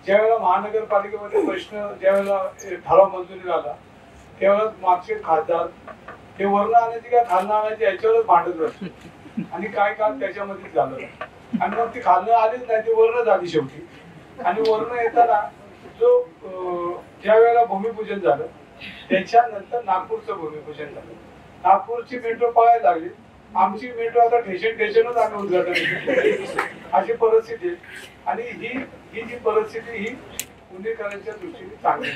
ज्यावेळेला महानगरपालिकेमध्ये प्रश्न ज्यावेळेला ठराव मंजुरी झाला त्यावेळेला मागचे खासदार हे वर्ण आणायची का खालनं आणायची याच्यावरच भांडत बसले आणि काय काळ त्याच्यामध्येच झालं आणि मग ती खालनं आलीच नाही, ती वर्ण झाली शेवटी. आणि वर्ण येताना जो ज्या वेळेला भूमिपूजन झालं त्याच्यानंतर नागपूरचं भूमिपूजन झालं. नागपूरची मेट्रो पळायला लागली, आमची मेट्रो आता ठेशनच आम्ही उद्घाटन अशी परिस्थिती. आणि ही जी परिस्थिती ही पुणेकरांच्या दृष्टीने चांगली.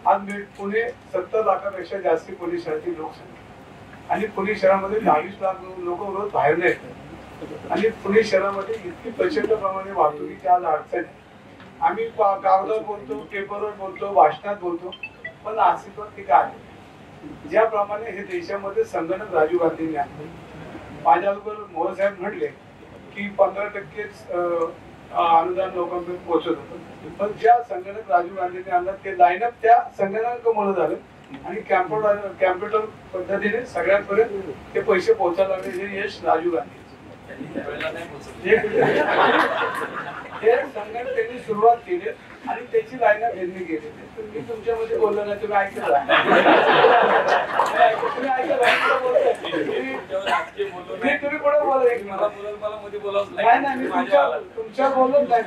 आज पुणे 70 लाखापेक्षा जास्त पुणे शहराची लोकसंख्या आणि पुणे शहरामध्ये 22 लाख लोक रोज बाहेर नाही येतात आणि पुणे शहरामध्ये इतकी प्रचंड प्रमाणे वाहतुकीची आज अडचण. आम्ही कागदावर बोलतो, पेपरवर बोलतो, भाषणात बोलतो, पण अस्तित्वात ती काय. ज्याप्रमाणे हे देशामध्ये संगणक राजीव गांधींनी आणले. माझ्याबरोबर मोहन साहेब म्हटले की 15% अनुदान लोकांपर्यंत पोहोचत होतं, पण ज्या संगणक राजीव गांधींनी आणलं ते लाईनअप त्या संगणकामुळे झालं आणि कॅम्प्युटर पद्धतीने सगळ्यांपर्यंत ते पैसे पोहोचायला लागले. हे यश राजीव गांधी हे संगणक त्यांनी सुरुवात केली आणि त्याची लाईनअप यांनी केली. मी तुमच्यामध्ये बोललो ना, तुम्ही ऐकलं तुम्ही तुम्ही पुढे बोला. नाही नाही मी तुमच्यावर बोलत नाही,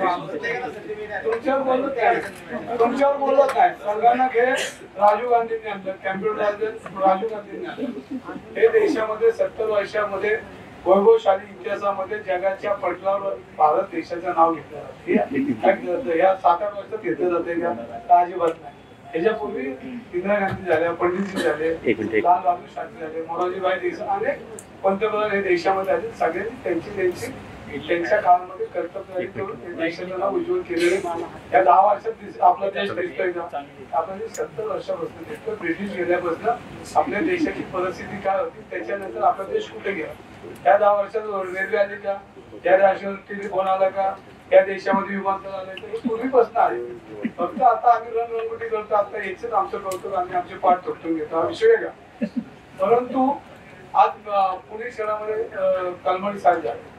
तुमच्यावर बोलत नाही. संगणक हे राजीव गांधींनी आणलं, कॅम्प्युटर राजीव गांधींनी आणलं. हे देशामध्ये 70 वर्षामध्ये वैभवशाली इतिहासामध्ये जगाच्या पटलावर भारत देशाचं नाव घेतलं जातं. या 7-8 वर्षात घेतलं जाते का अजिबात नाही. त्याच्यापूर्वी इंदिरा गांधी झाल्या, पंडितजी झाले, लाल बहादूर शास्त्री झाले, मोरारजीभाई देसाई, अनेक पंतप्रधान हे देशामध्ये आले. सगळ्यांनी त्यांच्या काळामध्ये कर्तव्य करून देशाचं नाव उज्ज्वल केलेले. या 10 वर्षात आपला देश दिसतोय का? आपला देश 70 वर्षापासून दिसतो. ब्रिटिश गेल्यापासून आपल्या देशाची परिस्थिती काय होती, त्याच्यानंतर आपला देश कुठे गेला. या 10 वर्षात रेल्वे आली का, त्या देशावर टेलिफोन आला का, या देशामध्ये विमानतळ आले का, हे पूर्वीपासून आले. फक्त आता आम्ही रणरंगोटी करतो, आता याच आमचं कौतुक आम्ही आमचे पाठ थोपटून घेतो, हा विषय वेगळा. परंतु आज पुणे शहरामध्ये कलमडी साहेब झाले,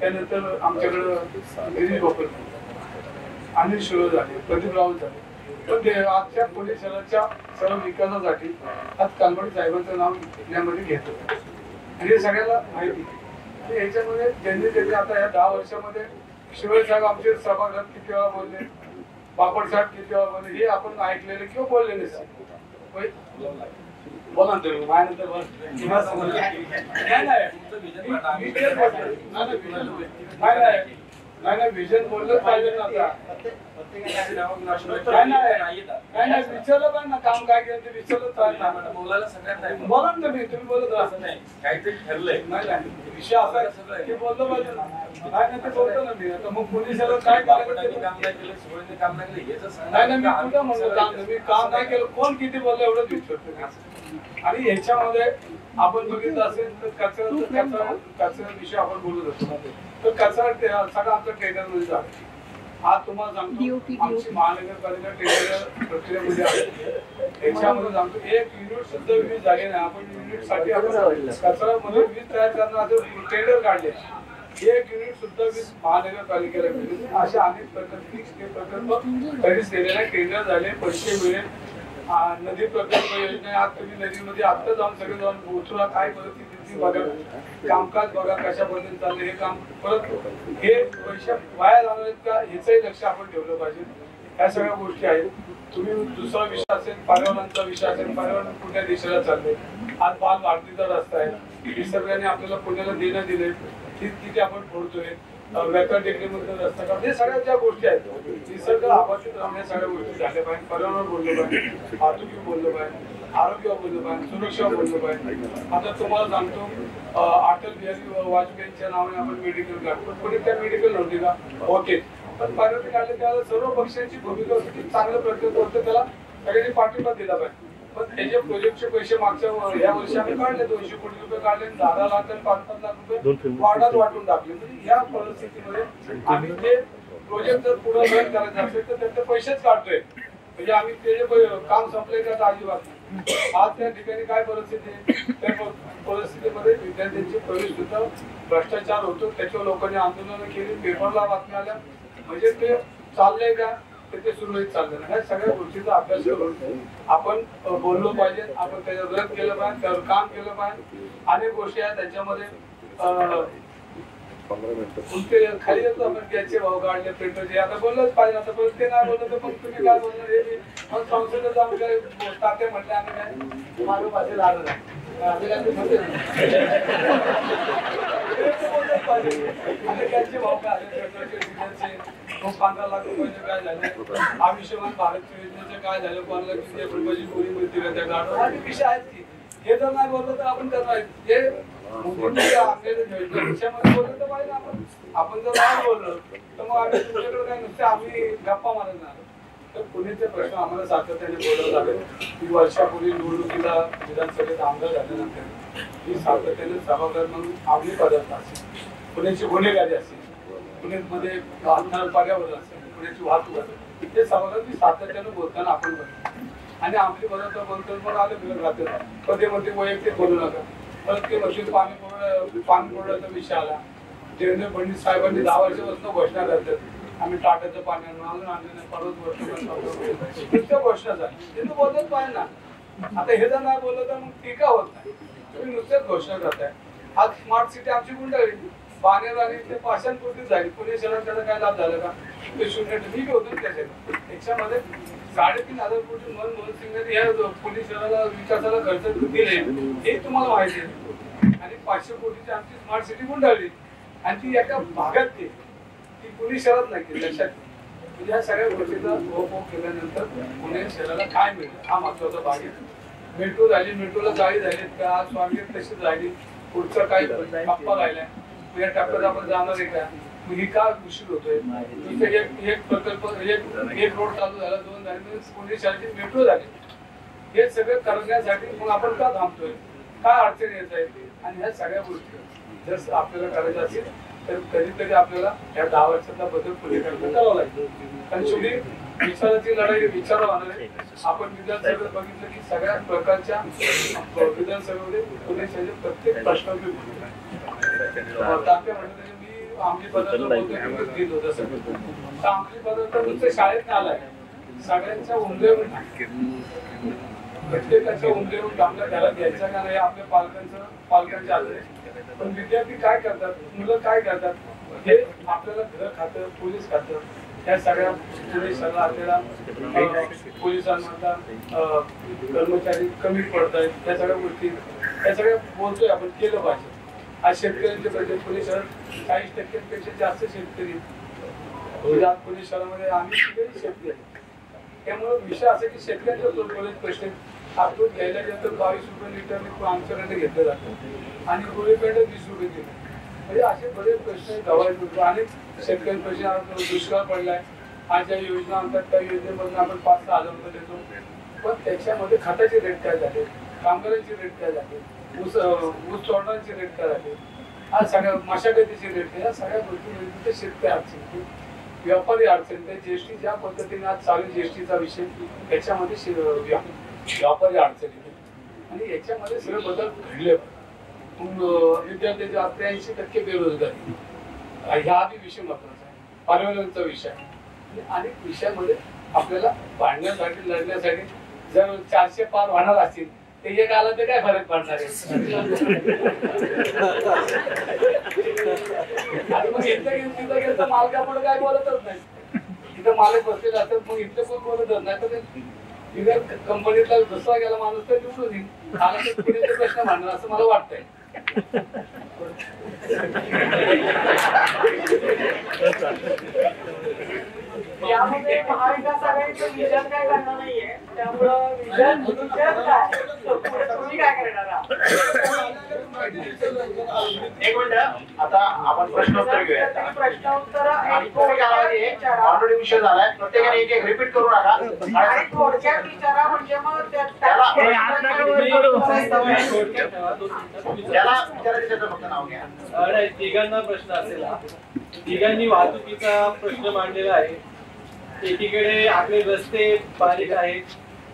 त्यानंतर आमच्याकडं गिरीश गोपल, अनिल शिरो झाले, प्रदीप राऊत झाले. पण आजच्या पुणे शहराच्या सर्व विकासासाठी आज कलमडी साहेबांचं नाव घेतल्यामध्ये घेतो आणि हे सगळ्याला माहिती. याच्यामध्ये ज्यांनी आता या 10 वर्षामध्ये शिवाय साहेब आमचे सभागृहात किती वेळा बोलले, बापट साहेब किती वेळा बोलले, हे आपण ऐकलेले किंवा बोलले नसते. बोला ना तुम्ही माझ्यानंतर नाही विजन बोललं पाहिजे ना. आता नाही विचारलं पाहिजे ना, काम काय केलं ते विचारलं पाहिजे ना. बोलायला सगळ्यात बोला ना तुम्ही बोलत असं नाही, काहीतरी ठरलंय. नाही विषय असा आहे की बोललं पाहिजे ना. नाही ते बोलतो ना मी. आता मग पोलिसाला काय करायचं काम नाही केलं, सोयीने काम नाही केलं, हेच नाही मी कुठं म्हणतो काम मी काम नाही केलं, कोण किती बोललं एवढंच विचारतो. आणि ह्याच्यामध्ये आपण बघितलं असेल तर कचरा विषय आपण बोलत असतो. तर कचरा सगळं आमच्या टेंडर मध्ये झालं. आज तुम्हाला सांगतो आमची महानगरपालिका टेंडर प्रक्रियेमध्ये आहे. याच्यामध्ये सांगतो 1 युनिट सुद्धा वीज झाली नाही. आपण युनिट साठी आपण कचऱ्यामध्ये वीज तयार करण्याचं टेंडर काढले. 1 युनिट सुद्धा वीज महानगरपालिकेला मिळेल. असे अनेक प्रकल्प कधीच दिले नाही. टेंडर झाले, पैसे मिळेल. नदी प्रकल्प योजना आज तुम्ही नदीमध्ये आता जाऊन सगळे जाऊन पोहोचला काय परिस्थिती बघा, कामकाज बघा कशा पद्धतीने चाललं. हे काम परत हे पैसे वाया जाणार आहेत का ह्याचंही लक्ष आपण ठेवलं पाहिजे. ह्या सगळ्या गोष्टी आहेत. तुम्ही दुसरा विषय असेल पर्यावरणाचा विषय असेल, पर्यावरण कुठल्या दिशेला चाललंय. आज बाल भारतीचा रस्ता आहे, निसर्गाने आपल्याला पुण्याला देणं दिले, तिथे आपण फोडतोय. व्यापार टेक्निकमधून रस्ता काढतो. हे सगळ्या ज्या गोष्टी आहेत निसर्ग आबाधित राहण्या सगळ्या गोष्टी झाल्या पाहिजे. पर्यावरण बोललं पाहिजे, वाहतुकी बोललं पाहिजे, आरोग्य बोललं पाहिजे, सुरक्षा बोललं पाहिजे. आता तुम्हाला सांगतो अटल बिहारी वाजपेयींच्या नावाने आपण मेडिकल काढतो. कोणी त्या मेडिकल नव्हते का? होते. पण पर्यटन काढले त्याला सर्व पक्षांची भूमिका होती की चांगलं प्रकल्प होतं, त्याला सगळ्यांनी पाठिंबा दिला पाहिजे. पण त्याचे प्रोजेक्टचे पैसे मागच्या या वर्षी आम्ही काढले, 200 कोटी रुपये काढले, 10 लाख आणि 5-5 लाख रुपये वार्डात वाटून टाकले. म्हणजे या परिस्थितीमध्ये आम्ही ते प्रोजेक्ट जर पुढे करायचं असेल तर त्याचे पैसेच काढतोय. म्हणजे आम्ही ते काम संपले का अजिबात नाही. आज त्या ठिकाणी काय परिस्थिती आहे, त्या परिस्थितीमध्ये विद्यार्थ्यांचे प्रवेश सुद्धा भ्रष्टाचार होतो. त्याच्यावर लोकांनी आंदोलनं केली, पेपरला बातम्या आल्या. म्हणजे ते चाललंय का ते सुरळीत चाललं नाही. ह्या सगळ्या गोष्टीचा अभ्यास करून आपण बोललो पाहिजे, आपण त्याच्यावर विरोध केलं पाहिजे, त्यावर काम केलं पाहिजे. अनेक गोष्टी आहेत त्याच्यामध्ये. खाली येतो आपण गॅसचे भाव काढले, पेट्रोलचे आता बोललंच पाहिजे. आता परत ते नाही बोललं तर मग तुम्ही काय बोलणार हे मग संसदेत जाऊन काय तात्या म्हटलं आम्ही काय मागं पाहिजे आलं नाही. गॅसचे भाव काय आले, पेट्रोलचे, डिझेलचे 15 लाख रुपयाचे काय झाले, आयुष्यमान भारत योजनेचे काय झालं, कोणाला किती रुपयाची गोळी मिळते का त्या गाडीवर, आणि विषय आहेत की हे जर नाही बोललं तर आपण करणार. हे विषयामध्ये बोललं तर पाहिजे आपण जर नाही बोललो तर मग आम्ही तुमच्याकडे काय नुसते आम्ही गप्पा मारत नाही. तर पुण्याचे प्रश्न आम्हाला सातत्याने बोलत झाले की वर्षापूर्वी निवडणुकीला विधानसभेत आमदार झाल्यानंतर ही सातत्याने सभागृहात म्हणून आपली पदार्थ असेल, पुण्याची गुन्हेगारी असेल, पुण्यामध्ये पर्यावरण असेल, पुण्याची वाहतूक असेल, हे सभागृहात सातत्याने बोलताना आपण बघतो. आणि आपली पदार्थ बोलतो पण आले बिघड राहते. कधी मध्ये वैयक्तिक बोलू नका. परत ते मशीन पाणी पुरवठ्याचा विषय आला. देवेंद्र फडणवीस साहेबांनी 10 वर्षापासून घोषणा करतात आम्ही टाटाचं पाणी आणून आणलं नाही, परत घोषणा झाली. ते तू बोलत पाहिजे ना. आता हे जर नाही बोललं तर मग टीका होत नाही. तुम्ही नुसत्याच घोषणा करताय. आज स्मार्ट सिटी आमची गुंडाळली, बाणेर आणि ते पाषाणपूर्तीच झाली. पुणे शहरात त्याचा काय लाभ झाला का? ते 0 मी होतो त्याच्यात. त्याच्यामध्ये 3,500 कोटी मनमोहन सिंगने या पुणे शहराला विकासाला खर्च दिले हे तुम्हाला माहिती आहे. आणि 500 कोटीची आमची स्मार्ट सिटी गुंडाळली आणि ती एका भागात ती पुणे शहरात नाही केली. लक्षात म्हणजे ह्या सगळ्या गोष्टीचा उपभोग केल्यानंतर पुणे शहराला काय मिळतं हा महत्वाचा भाग आहे. मेट्रो झाली, मेट्रोला गाडी झाली का? आज स्वारगेट तशीच राहिली. पुढचा काही टप्पा राहिलाय, या टप्प्यात आपण जाणार आहे का? ही का उशीर होतोय? एक प्रकल्प एक रोड चालू झाला, 2 झाले, पुणे शहराची मेट्रो झाली. हे सगळं करण्यासाठी मग आपण का थांबतोय? काय अडचण येत आहे? आणि ह्या सगळ्या गोष्टी जर आपल्याला करायचं असेल तर कधीतरी आपल्याला या 10 वर्षाचा बदल पुढे करावा लागेल. कारण शेवटी विचाराची लढाई विचार होणार आहे. आपण विधानसभेत बघितलं की सगळ्या प्रकारच्या विधानसभेमध्ये पुणे शहराचे प्रत्येक प्रश्न तात्या म्हणलं मी आमची पदार्थ बोलतो घेत होत असं. तर आमची पदार्थ तुमच्या शाळेत आलाय सगळ्यांच्या उमरेवर प्रत्येकाच्या उमरेवर आपल्या घरात घ्यायचा का नाही आपल्या पालकांच्या आधारे. पण विद्यार्थी काय करतात, मुलं काय करतात, हे आपल्याला घर खातं, पोलीस खातं, या सगळ्या पोलिसांना आपल्याला पोलिसांमधला कर्मचारी कमी पडत आहेत, त्या सगळ्या गोष्टी त्या सगळ्या बोलतोय आपण, केलं पाहिजे. आज शेतकऱ्यांचे बजेट पुणे शहर 40% जास्त शेतकरी पुणे शहरामध्ये आम्ही शेतकरी. त्यामुळे विषय असा की शेतकऱ्यांचा बरेच प्रश्न दूध घ्यायला गेलं तर 22 रुपये लिटरने आमच्याकडे घेतलं जातं आणि गोळीपेंड 20 रुपये दिले. म्हणजे असे बरेच प्रश्न गव्हाचे अनेक शेतकरी प्रश्न दुष्काळ पडलाय. आज ज्या योजना आणतात त्या योजनेमधून आपण 5-6 हजार रुपये देतो, पण त्याच्यामध्ये खताचे रेट काय झाले, कामगारांचे रेट काय झाले, ऊस तोडण्याचे रेट काय झाले, आज सगळ्या मशागतीचे रेट, या सगळ्या गोष्टी शेतकरी अडचणी, व्यापारी अडचणी, जीएसटी ज्या पद्धतीने आज चालू जीएसटीचा विषय त्याच्यामध्ये व्यापारी अडचणी आणि याच्यामध्ये सगळे बदल घडले. विद्यार्थ्यांचे 83% बेरोजगारी, ह्या आधी विषय महत्वाचा आहे. पर्यावरणाचा विषय अनेक विषयामध्ये आपल्याला भांडण्यासाठी लढण्यासाठी जर 400 पार होणार असतील ते एक आला तर काय फरक पडणार आहे. आणि मग इथं गेलं मालकापुढे काय बोलतच नाही, तिथं मालक बसलेला असतात, मग इथलं कोण बोलतच नाही. तर कंपनीतला दुसरा गेला माणूस तर निवडून येईल, आला तर पुण्याचे प्रश्न मांडणार असं मला वाटतंय. यामध्ये महाविकास आघाडीचं विजन काय करणार नाहीये, त्यामुळं विजन काय पुढे तुम्ही काय करणार आहात? एक मिनिट, आता आपण प्रश्नोत्तर घेऊया. प्रश्नोत्तर ऑलरेडी विषय झालाय, प्रत्येकाने एक एक रिपीट करू नका आणि थोडक्यात विचारा, म्हणजे मग त्याला विचारायचं त्याचं फक्त नाव घ्या. तिघांना प्रश्न असेल, तिघांनी वाहतुकीचा प्रश्न मांडलेला आहे. एकीकडे आपले रस्ते बारीक आहेत,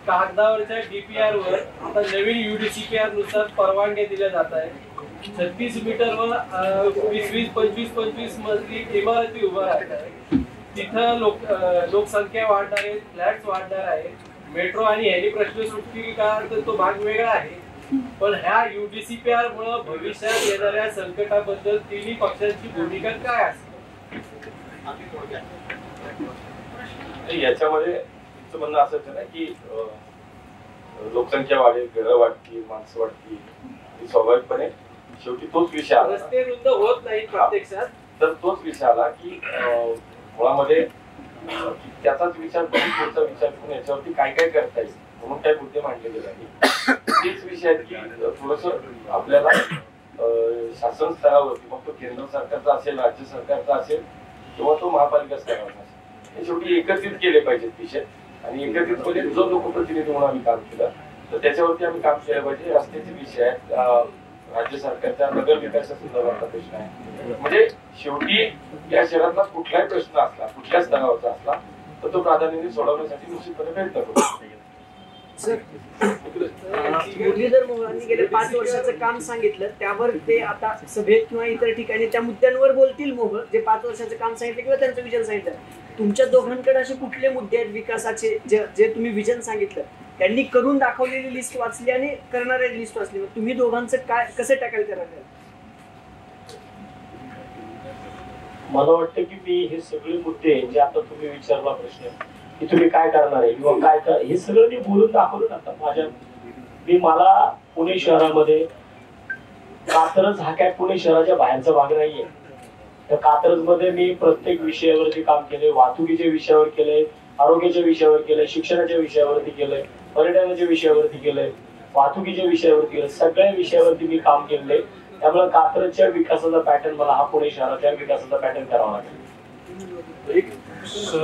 कागदावरच्या डीपीआर वर आता नवीन UDCPR नुसार परवानग्या दिल्या जात आहे. 36 मीटरवर 20-25 मजली इमारती उभा राहत आहे. तिथं लोकसंख्या वाढणार आहे, फ्लॅट्स वाढणार आहे. मेट्रो आणि ह्यानी प्रश्न सुटतील का तर तो भाग वेगळा आहे. पण ह्या UDCPR मुळे भविष्यात येणाऱ्या संकटाबद्दल तिन्ही पक्षांची भूमिका काय असेल? याच्यामध्ये तुमचं म्हणणं असंच आहे ना की लोकसंख्या वाढेल, घरं वाढतील, माणसं वाढतील, स्वाभाविकपणे शेवटी तोच विषय आला. रस्ते रुंद होत नाही प्रत्यक्षात, तर तोच विषय आला की मुळामध्ये त्याचाच विचार करून पुढचा विचार करून याच्यावरती काय काय करता येईल म्हणून काय मुद्दे मांडले गेले आहेत. तेच विषय आहेत की थोडस आपल्याला शासन स्तरावरती, मग तो केंद्र सरकारचा असेल, राज्य सरकारचा असेल किंवा तो महापालिका स्तरावरचा असेल, हे शेवटी एकत्रित केले पाहिजेत विषय. आणि एकत्रितपणे जो लोकप्रतिनिधी म्हणून आम्ही काम केलं तर त्याच्यावरती आम्ही काम केलं पाहिजे. रस्त्याचे विषय आहेत, राज्य सरकारच्या नगर विकासासंदर्भातला प्रश्न आहे. म्हणजे शेवटी या शहरातला कुठलाही प्रश्न असला, कुठल्या स्तरावरचा असला तर तो प्राधान्याने सोडवण्यासाठी निश्चितपणे प्रयत्न करू. मुरलीधर मोहोळांनी गेल्या 5 वर्षाचं काम सांगितलं, त्यावर ते आता सभेत किंवा इतर ठिकाणी त्या मुद्द्यांवर बोलतील. मोहोळ जे 5 वर्षाचं काम सांगितलं किंवा त्यांचं विजन सांगितलं, तुमच्या दोघांकडे असे कुठले मुद्दे आहेत विकासाचे जे तुम्ही विजन सांगितलं त्यांनी करून दाखवलेली लिस्ट वाचली आणि करणाऱ्या लिस्ट वाचली, तुम्ही दोघांचं काय कसं टॅकल करणार? मला वाटतं की मी हे सगळे मुद्दे जे आता तुम्ही विचारला प्रश्न की तुम्ही काय करणार आहे किंवा काय हे सगळं मी बोलून दाखवलं. आता मला पुणे शहरामध्ये कात्रज हा काय पुणे शहराच्या बाहेरचा भाग नाहीये. त्या कात्रज मध्ये मी प्रत्येक विषयावरती काम केले, वाहतुकीच्या विषयावर केले, आरोग्याच्या विषयावर केलंय, शिक्षणाच्या विषयावरती केलंय, पर्यटनाच्या विषयावरती केलंय, वाहतुकीच्या विषयावरती केलंय, सगळ्या विषयावरती मी काम केलंय. त्यामुळे कात्रजच्या विकासाचा पॅटर्न मला हा पुणे शहराच्या विकासाचा पॅटर्न करावा लागेल.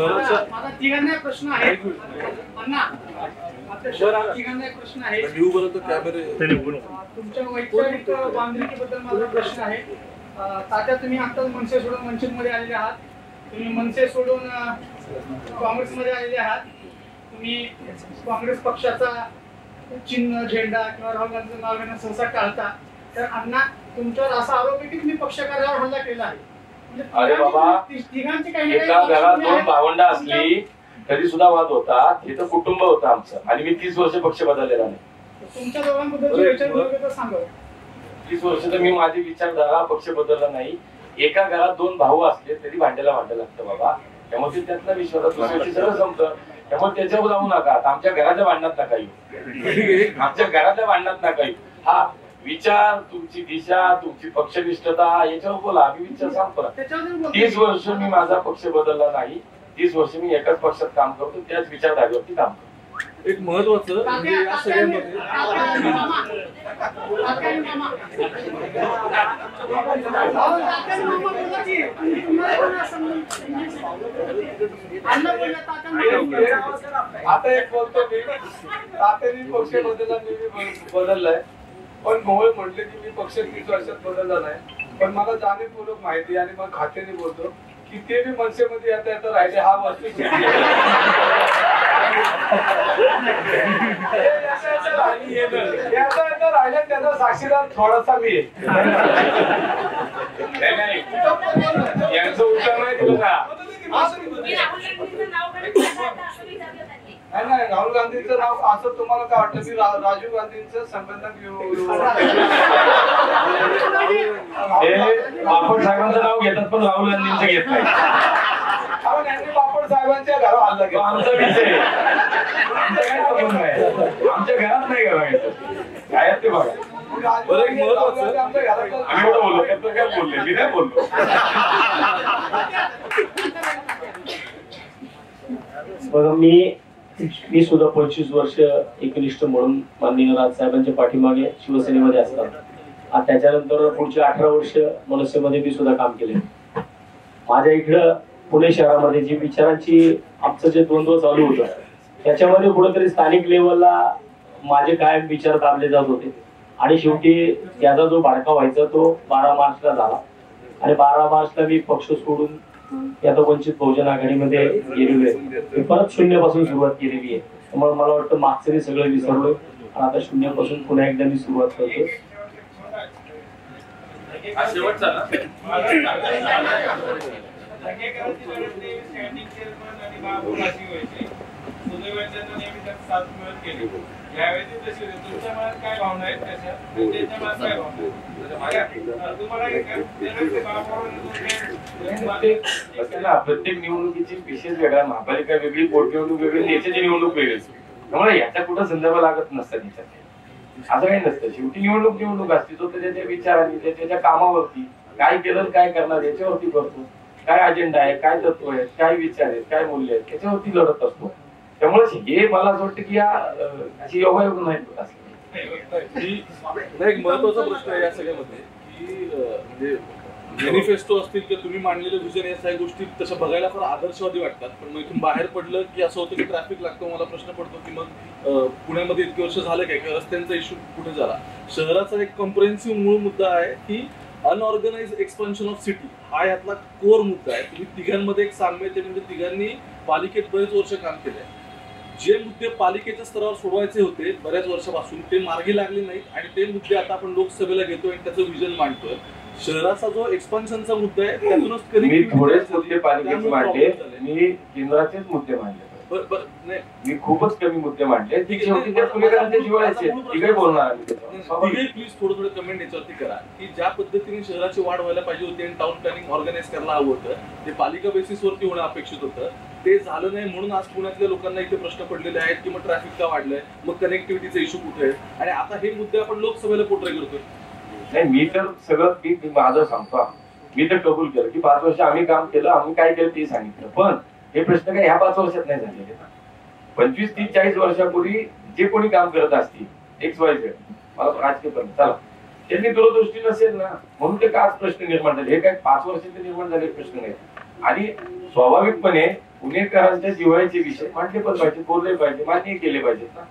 माझा तिघांना प्रश्न आहे, तिघांना एक प्रश्न आहे. तुमच्या वैचारिक बांधिलकीबद्दल माझा प्रश्न आहे. तात्या, तुम्ही आता मनसे सोडून वंचित मध्ये आलेले आहात, तुम्ही मनसे सोडून काँग्रेसमध्ये आलेले आहात, तुम्ही काँग्रेस पक्षाचा चिन्ह, झेंडा किंवा राहुल गांधीचं नाव घेणं सहसा टाळता. तर अण्णा, तुमच्यावर असा आरोप आहे की तुम्ही पक्ष कार्यालयावर हल्ला केला आहे. अरे बाबा, एका घरात 2 भावंड असली तरी सुद्धा वाद होता. हे तर कुटुंब होतं आमचं आणि मी 30 वर्ष पक्ष बदललेला नाही. तुमच्या दोघांबद्दलचे विचार बदलले तर सांगा. 30 वर्ष तर मी माझी विचारधारा पक्ष बदलला नाही. एका घरात 2 भाऊ असले तरी भांड्याला भांडं लागतं बाबा. त्यामुळे त्यातला विश्वास दुसऱ्याशी सगळं संपतं. त्यामुळे त्याच्यावर जाऊ नका. आमच्या घराच्या भांडणात नका येऊ. आमच्या घरातल्या भांडणात नका येऊ. हा विचार, तुमची दिशा, तुमची पक्षनिष्ठता याच्यावर बोला. आम्ही विचार सांगतो. 30 वर्ष मी माझा पक्ष बदलला नाही. 30 वर्ष मी एकाच पक्षात काम करतो, त्याच विचारधारेवरती काम करतो. एक महत्वाचं म्हणजे या सगळ्यामध्ये आता एक बोलतो मी, तात्याने पक्ष बदलला, मी बदललाय. पण मोहोळ म्हटले की मी पक्ष 30 वर्षात बदलला नाही. पण मला जाणीवपूर्वक माहिती आणि मग खात्याने बोलतो की ते बी मनसेमध्ये येता येता राहिले. हा वस्तू राहिला त्याचा साक्षीदार थोडासा मी यांचं उत्तर नाही दिलं का? नाही, राहुल गांधींचं नाव असं तुम्हाला काय वाटतं की राजीव गांधींचं संबंध बापट साहेबांचं नाव घेतात पण राहुल गांधींचं घेत नाही. त्यांनी बापट साहेबांच्या घरावर हल्ला केला. आमचा विषय आमच्या घरात नाही करायचं काय ते बघा. बरं, एक महत्वाचं आम्ही एवढं बोललो त्यातलं काय बोलले मी नाही बोललो. बघा मी सुद्धा 25 वर्ष एकनिष्ठ म्हणून माननीय राजसाहेबांच्या पाठीमागे शिवसेनेमध्ये असतात. त्याच्यानंतर पुढची 18 वर्ष मनसेमध्ये मी सुद्धा काम केले. माझ्या इकडं पुणे शहरामध्ये जी विचारांची आमचं जे द्वंद्व चालू होतं त्याच्यामध्ये कुठेतरी स्थानिक लेवलला माझे कायम विचार दाबले जात होते आणि शेवटी त्याचा जो भडका व्हायचा तो 12 मार्चला झाला आणि 12 मार्चला मी पक्ष सोडून आता वंचित बहुजन आघाडीमध्ये गेलेलो आहे. परत शून्यापासून सुरुवात केलेली आहे. त्यामुळे मला वाटतं मागचं मी सगळं विसरलोय आणि आता शून्यापासून पुन्हा एकदा मी सुरुवात करतोय. प्रत्येक निवडणुकीची विशेष वेगळा, महापालिका वेगळी, पोटनिवडणूक वेगळी, नेत्याची निवडणूक वेगळी. त्यामुळे याच्या कुठं संदर्भ लागत नसतात त्याच्यात. असं काही नसतं. शेवटी निवडणूक असते. तो त्याच्या विचारांनी त्याच्या कामावरती काय केलं काय करणार याच्यावरती करतो. काय अजेंडा आहे, काय तत्व आहेत, काय विचार आहेत, काय मूल्य आहेत त्याच्यावरती लढत असतो. त्यामुळे हे मला असं वाटतं की अशी योगायोग नाही. एक महत्वाचा प्रश्न आहे या सगळ्यामध्ये की म्हणजे मॅनिफेस्टो असतील किंवा तुम्ही मांडलेलं विजन या सगळ्या गोष्टी तशा बघायला फार आदर्शवादी वाटतात. पण मग इथून बाहेर पडलं की असं होतं की ट्रॅफिक लागतं. मला प्रश्न पडतो की मग पुण्यामध्ये इतके वर्ष झालं काय किंवा रस्त्यांचा इश्यू कुठे झाला. शहराचा एक कॉम्प्रिहेन्सिव्ह मूळ मुद्दा आहे की अनऑर्गनाइज एक्सपान्शन ऑफ सिटी हा यातला कोर मुद्दा आहे. तुम्ही तिघांमध्ये एक साम्यते म्हणजे तिघांनी पालिकेत बरेच वर्ष काम केलंय. जे मुद्दे पालिकेच्या स्तरावर सोडवायचे होते बऱ्याच वर्षापासून ते मार्गी लागले नाहीत आणि ते मुद्दे आता आपण लोकसभेला घेतोय आणि त्याचं विजन मांडतोय. शहराचा जो एक्सपान्शनचा मुद्दा आहे त्यातूनच मी थोडेच मुद्दे पालिकेचे मांडले, मी केंद्राचेच मुद्दे मांडले. मी खूपच कमी मुद्दे मांडले. शेवटी त्या पुणेकरांच्या जिव्हाळ्याचे तिकडे बोलणार. प्लीज थोडं कमेंट याच्यावरती करा की ज्या पद्धतीने शहराची वाढ व्हायला पाहिजे होती आणि टाउन प्लॅनिंग ऑर्गनाइज करायला हवं होतं ते पालिका बेसिसवरती होणं अपेक्षित होतं. ते झालं नाही म्हणून आज पुण्यातल्या लोकांना इथे प्रश्न पडलेले आहेत की मग ट्रॅफिक का वाढलंय, मग कनेक्टिव्हिटीचा इश्यू कुठे आहे आणि आता हे मुद्दे आपण लोकसभेला पोट्रे करतोय. नाही मी तर सगळं मी माझं सांगतो. मी तर कबूल केलं की 5 वर्ष आम्ही काम केलं, आम्ही काय केलं ते सांगितलं. पण हे प्रश्न काय ह्या 5 वर्षात नाही झालेले. 25, 30, 40 वर्षापूर्वी जे कोणी काम करत असतील XYZ मला राजकीय पण चला त्यांनी दूरदृष्टी नसेल ना म्हणून ते काच प्रश्न निर्माण झाले. हे काय 5 वर्षाचे निर्माण झालेले प्रश्न नाही. आणि स्वाभाविकपणे पुणेकरांच्या जिव्हाळ्याचे विषय मांडले पण पाहिजे, बोलले पाहिजे, मान्य केले पाहिजेत ना,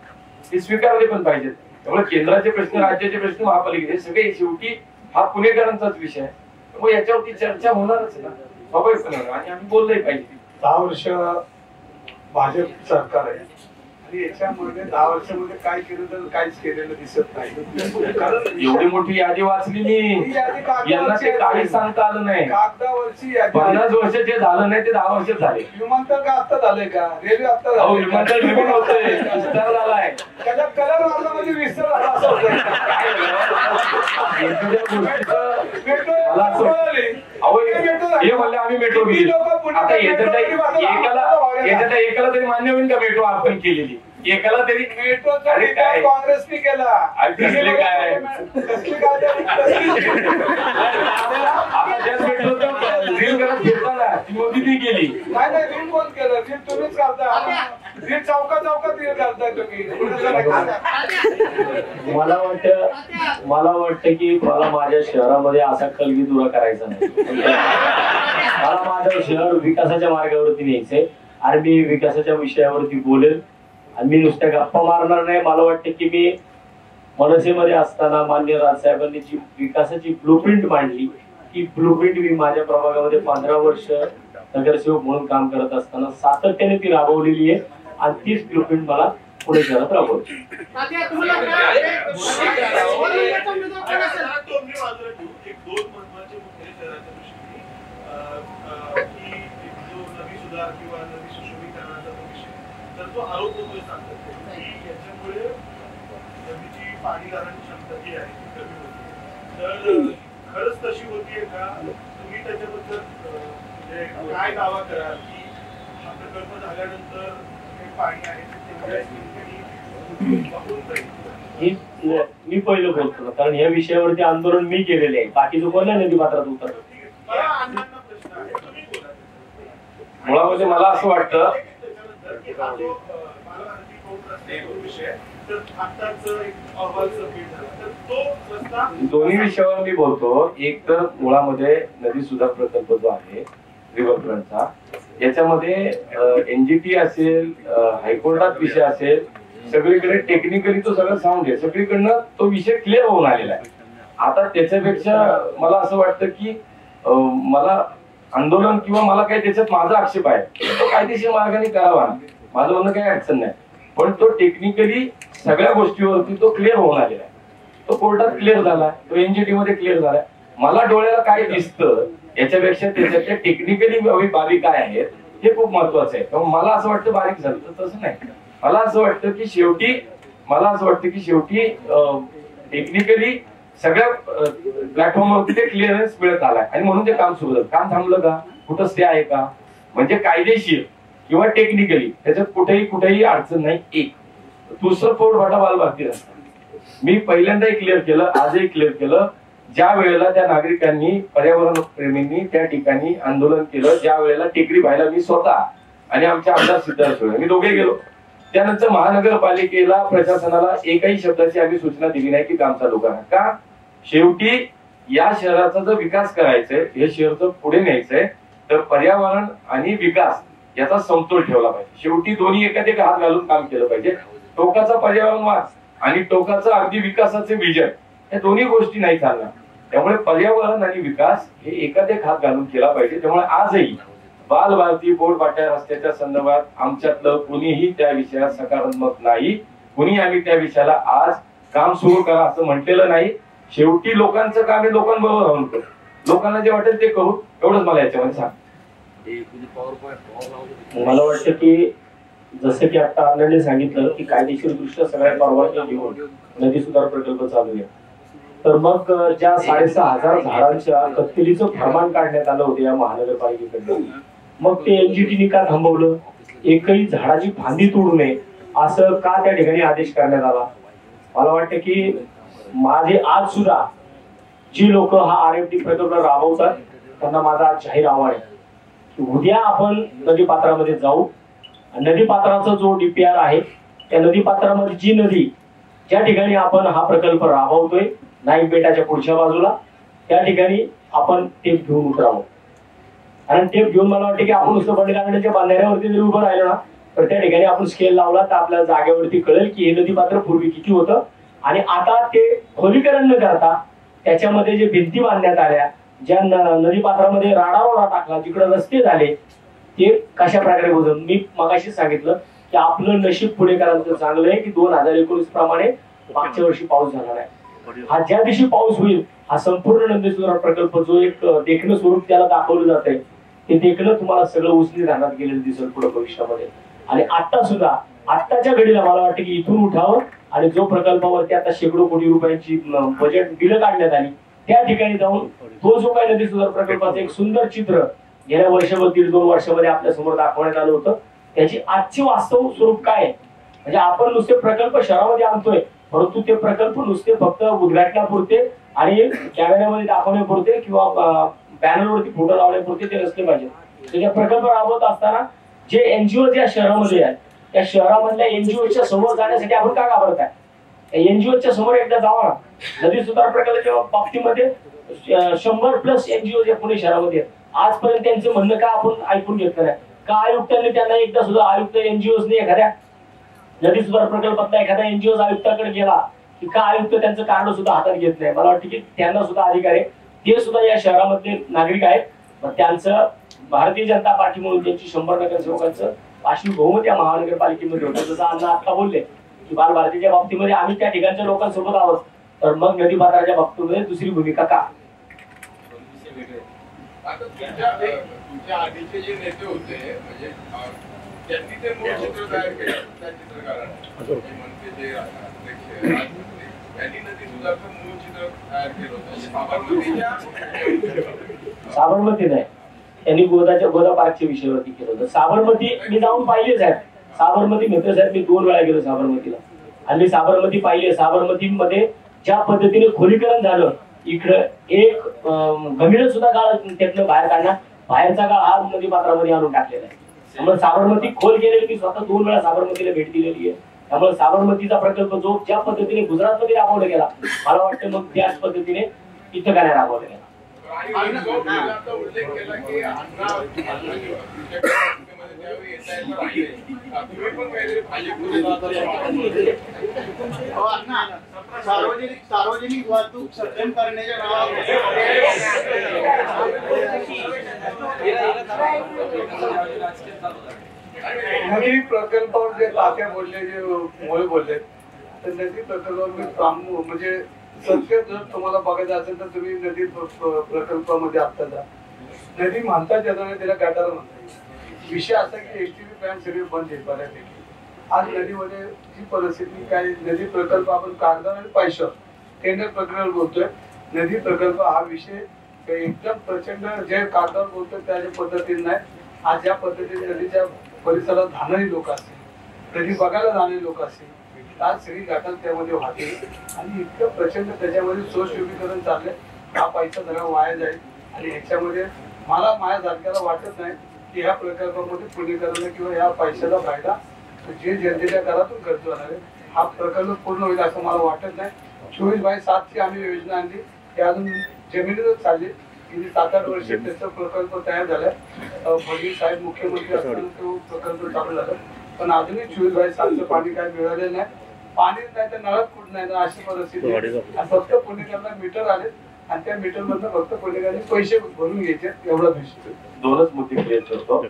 ते स्वीकारले पण पाहिजेत. त्यामुळे केंद्राचे प्रश्न, राज्याचे प्रश्न, महापालिकेचे सगळे शेवटी हा पुणेकरांचाच विषय आहे. त्यामुळे याच्यावरती चर्चा होणारच ना स्वाभाविकपणे आणि आम्ही बोललंही पाहिजे. 10 वर्ष भाजप सरकार आहे याच्यामध्ये 10 वर्षामध्ये काय केलं तर काहीच केलेलं दिसत नाही. कारण एवढी मोठी यादी वाचली मी, यांना ते काही सांगता आलं नाही. कागदावरची यादी 50 वर्ष जे झालं नाही ते 10 वर्ष झाले. विमानतळ का आता झालंय का? रेल्वे आता अहो झालंय का? विमानतळ नवीन होतंय, विस्तार झालाय. त्याला कलर मारला म्हणजे विस्तार झाला असं होतं. मला असं अहो हे म्हणलं आम्ही मेट्रो केली. आता एकाला तरी मान्य होईल का मेट्रो आपण केलेली? एकाला तरी मेट्रोचा विकास काँग्रेसने केला. कसले काय आता ज्याच मेट्रोचं रील करत फिरताना ती मोदीने केली. नाही रील कोण केलं? रील तुम्हीच करता. रील चौकात रील करताय तुम्ही. मला वाटतं की मला माझ्या शहरामध्ये असा कलगीतुरा करायचा नाही. मला माझं शहर विकासाच्या मार्गावरती न्यायचंय आणि मी विकासाच्या विषयावरती बोलेल आणि मी नुसत्या गप्पा मारणार नाही. मला वाटतं की मी मनसेमध्ये असताना माननीय राजसाहेबांनी जी विकासाची ब्लूप्रिंट मांडली, ती ब्लूप्रिंट मी माझ्या प्रभागामध्ये 15 वर्ष नगरसेवक म्हणून काम करत असताना सातत्याने ती राबवलेली आहे आणि तीच ब्लूप्रिंट मला पुणे शहरात राबवायची. तर तो आरोप होतोय सांगतो की याच्यामुळे नदीची पाणी गाळण्याची क्षमता जी आहे ती कमी होते. तर खरंच तशी होतीये का? तुम्ही त्याच्याबद्दल म्हणजे काय दावा कराल की हा प्रकल्प झाल्यानंतर हे पाणी आहे ते तेवढ्याच वाहून जाईल? मी पहिलं बोलतो कारण या विषयावरती आंदोलन मी केलेले आहे. बाकीचं कोणत्या नदी पात्रात उतर अण्णांना प्रश्न आहे, तुम्ही बोला. मुळामध्ये मला असं वाटतं दोन्ही विषयावर मी बोलतो. एक तर मुळामध्ये नदी सुधार प्रकल्प जो आहे रिव्हरफ्रंटचा, याच्यामध्ये NGT असेल, हायकोर्टात विषय असेल, सगळीकडे टेक्निकली तो सगळं साऊंड आहे, सगळीकडनं तो विषय क्लिअर होऊन आलेला आहे. आता त्याच्यापेक्षा मला असं वाटतं की मला आंदोलन किंवा मला काही त्याच्यात माझा आक्षेप आहे तो कायदेशीर मार्गाने करावा, माझं म्हणणं काही अडचण नाही. पण तो टेक्निकली सगळ्या गोष्टीवरती तो क्लिअर होऊन आलेला आहे. तो कोर्टात क्लिअर झाला, तो NGT मध्ये क्लिअर झालाय. मला डोळ्याला काय दिसतं याच्यापेक्षा त्याच्यातल्या टेक्निकली बाबी काय आहेत हे खूप महत्वाचं आहे. त्यामुळे मला असं वाटतं बारीक झालं तर तसं नाही. मला असं वाटतं की शेवटी टेक्निकली सगळ्या प्लॅटफॉर्मवरती ते क्लिअरन्स मिळत आलाय आणि म्हणून ते काम सुरू झालं. काम थांबलं का? कुठं स्टे आहे का? म्हणजे कायदेशीर किंवा टेक्निकली त्याच्यात कुठेही अडचण नाही. एक दुसरं पोटभाटा बालभारती रस्ता मी पहिल्यांदाही क्लिअर केलं, आजही क्लिअर केलं. ज्या वेळेला त्या नागरिकांनी, पर्यावरण प्रेमींनी त्या ठिकाणी आंदोलन केलं, ज्या वेळेला टेकडी व्हायला मी स्वतः आणि आमचे आमदार सिद्धार्थ शिवणे मी दोघे गेलो, त्यानंतर महानगरपालिकेला, प्रशासनाला एकही शब्दाची आम्ही सूचना दिली नाही की काम चालू करा. का? शेवटी या शहराचा जर विकास करायचंय, हे शहर जर पुढे न्यायचंय तर पर्यावरण आणि विकास याचा समतोल ठेवला पाहिजे. शेवटी दोन्ही एखादे हात घालून काम केलं पाहिजे. टोकाचा पर्यावरणवाद आणि टोकाचं अगदी विकासाचे विजन, या दोन्ही गोष्टी नाही चालणार. त्यामुळे पर्यावरण आणि विकास हे एखादे हात घालून केला पाहिजे. त्यामुळे आजही बालभारती बोटबाट्या रस्त्याच्या संदर्भात आमच्यातलं कुणीही त्या विषयात सकारात्मक नाही. कुणी आम्ही त्या विषयाला आज काम सुरू करा असं म्हटलेलं नाही. शेवटी लोकांचं काम हे लोकांबरोबर राहून करू, लोकांना जे वाटेल ते करू, एवढंच मला याच्यामध्ये सांग. मला वाटतं की जसं की आता अण्णांनी सांगितलं की कायदेशीर दृष्ट्या सगळ्या परवानग्या घेऊन नदी सुधार प्रकल्प चालू आहे. तर मग ज्या 6,500 झाडांच्या कत्तलीचं फरमान काढण्यात आलं होतं या महानगरपालिकेकडनं, मग ते NGTने का थांबवलं? एकही झाडाची फांदी तोडू नये असं का त्या ठिकाणी आदेश करण्यात आला? मला वाटतं की माझे आज सुद्धा जी लोक हा RFD प्रकल्प राबवतात त्यांना माझा आज जाहीर आव्हान आहे की उद्या आपण नदीपात्रामध्ये जाऊ. नदीपात्राचा जो DPR आहे त्या नदीपात्रामध्ये जी नदी ज्या ठिकाणी आपण हा प्रकल्प राबवतोय नाईक बेटाच्या पुढच्या बाजूला, त्या ठिकाणी आपण टेप घेऊन उतरावं. आणि टेप घेऊन मला वाटतं की आपण नुसतं बंडगार्डनच्या बांधाऱ्यावरती जरी उभं राहिलो ना तर त्या ठिकाणी आपण स्केल लावला तर आपल्या जागेवरती कळेल की हे नदीपात्र पूर्वी किती होतं आणि आता ते खोलीकरण न करता त्याच्यामध्ये जे भिंती बांधण्यात आल्या, ज्या नदीपात्रामध्ये राडारोडा टाकला, जिकडे रस्ते झाले, ते कशा प्रकारे बोलून मी मगाशी सांगितलं की आपलं नशीब पुणेकरांचं चांगलं आहे की 2019 प्रमाणे मागच्या वर्षी पाऊस झाला नाही. हा ज्या दिवशी पाऊस होईल हा संपूर्ण नंदीसुधार प्रकल्प जो एक देखणं स्वरूप त्याला दाखवलं जात आहे ते देखणं तुम्हाला सगळं उचली राहण्यात गेलेलं दिसेल पुढे भविष्यामध्ये. आणि आता सुद्धा आत्ताच्या घडीला मला वाटतं की इथून उठावं आणि जो प्रकल्पावरती आता शेकडो कोटी रुपयांची बजेट बिलं काढण्यात आली त्या ठिकाणी जाऊन तो जो काही नदी सुधार प्रकल्पाचं एक सुंदर चित्र गेल्या वर्षभर 1.5-2 वर्षामध्ये आपल्या समोर दाखवण्यात आलं होतं त्याची आजची वास्तव स्वरूप काय आहे. म्हणजे आपण नुसते प्रकल्प शहरामध्ये आणतोय परंतु ते प्रकल्प नुसते फक्त उद्घाटनापुरते आणि कॅमेऱ्यामध्ये दाखवण्यापुरते किंवा बॅनरवरती फोटो लावण्यापुरते ते नसले पाहिजे. त्याच्या प्रकल्प राबवत असताना जे एनजीओ ज्या शहरामध्ये आहेत त्या शहरामधल्या एनजीओच्या समोर जाण्यासाठी आपण का घाबरत आहे. एनजीओच्या समोर एकदा जावा ना. नदी सुधार प्रकल्पाच्या बाबतीमध्ये 100+ एनजीओ जे पुणे शहरामध्ये आहेत आजपर्यंत त्यांचं म्हणणं का आपण ऐकून घेतलं नाही का. आयुक्तांनी त्यांना एकदा सुद्धा आयुक्त एनजीओने एखाद्या नदी सुधार प्रकल्पातला एखाद्या एनजीओ आयुक्ताकडे गेला की का आयुक्त त्यांचं कारण सुद्धा हातात घेत नाही. मला वाटतं की त्यांना सुद्धा अधिकार आहे. ते सुद्धा या शहरामधले नागरिक आहेत. त्यांचं भारतीय जनता पार्टी म्हणून त्यांची 100 नगरसेवकांचं अशी बहुमत या महानगरपालिकेमध्ये होतं. जसं अण्णा आता बोलले की बालभारतीच्या बाबतीमध्ये आम्ही त्या ठिकाणच्या लोकांसोबत आहोत तर मग नदी पात्राच्या बाबतीमध्ये दुसरी भूमिका का. आता तुमच्या आधीचे जे नेते होते म्हणजे त्यांनी ते मूळ चित्र तयार केलं त्या चित्रकारांनी म्हणजे जे अध्यक्ष त्यांनी नदी सुधारचं मूळ चित्र तयार केलं होतं. साबरमती नाही त्यांनी गोदा पार्कच्या विषयावरती केलं होतं. साबरमती मी जाऊन पाहिलेच आहे. साबरमती मित्र साहेब मी 2 वेळा गेलो साबरमतीला आणि मी साबरमती पाहिले. साबरमतीमध्ये ज्या पद्धतीने खोलीकरण झालं इकडं एक गंभीर सुद्धा गाळ त्यातनं बाहेर काढणार बाहेरचा गाळ हा नदी पात्रामध्ये आणून टाकलेला आहे. त्यामुळे साबरमती खोल गेलेली मी स्वतः 2 वेळा साबरमतीला भेट दिलेली आहे. त्यामुळे साबरमतीचा प्रकल्प जो ज्या पद्धतीने गुजरातमध्ये राबवला गेला मला वाटतं मग त्याच पद्धतीने इथं काय राबवला गेला. उल्लेख केला की सार्वजनिक वाहतूक सक्षम करण्याच्या नावावर नदी प्रकल्पावर जे तात्या बोलले जे मोळे बोलले तर नदी प्रकल्पावर मी म्हणजे सत्य जर तुम्हाला बघायचं असेल तर तुम्ही नदी प्रकल्पामध्ये आता जा. नदी म्हणतात येताना त्याला गटार म्हणतात. विषय असा की एसटीबी पॅन सगळे बंद आहे बऱ्यापैकी. आज नदीमध्ये जी परिस्थिती काय नदी प्रकल्प आपण कागदावर आणि पैशावर टेंडर प्रक्रियेवर बोलतोय. नदी प्रकल्प हा विषय एकदम प्रचंड जे कागदावर बोलतोय त्याच्या पद्धतीने नाही. आज ज्या पद्धतीने नदीच्या परिसरात जाणारी लोक असतील नदी बघायला जाणारी लोक असतील आज सगळी घाटात त्यामध्ये वाहते आणि इतकं प्रचंड त्याच्यामध्ये सुशोभीकरण चाललंय. हा पैसा सगळा वाया जाईल आणि ह्याच्यामध्ये मला माझ्या जाणकाराला वाटत नाही की ह्या प्रकल्पामध्ये पुणेकरांना किंवा या पैशाचा फायदा जे जनतेच्या घरातून खर्च होणार आहे हा प्रकल्प पूर्ण होईल असं मला वाटत नाही. 24/7 ची आम्ही योजना आणली ती अजून जमिनीतच चालली. 7-8 वर्ष त्याचा प्रकल्प तयार झालाय. फडणवीस साहेब मुख्यमंत्री असताना तो प्रकल्प चालू झाला पण अजूनही 24/7 पाणी काय मिळालेलं नाही. पाणीच नाही तर नळच कुठं नाही ना अशी परिस्थिती. फक्त पुणेकरांना मीटर आले आणि त्या मीटर मधनं फक्त पुणेकरांनी पैसे भरून घ्यायचे एवढा विषय. 2च मुद्दे क्लिअर करतो.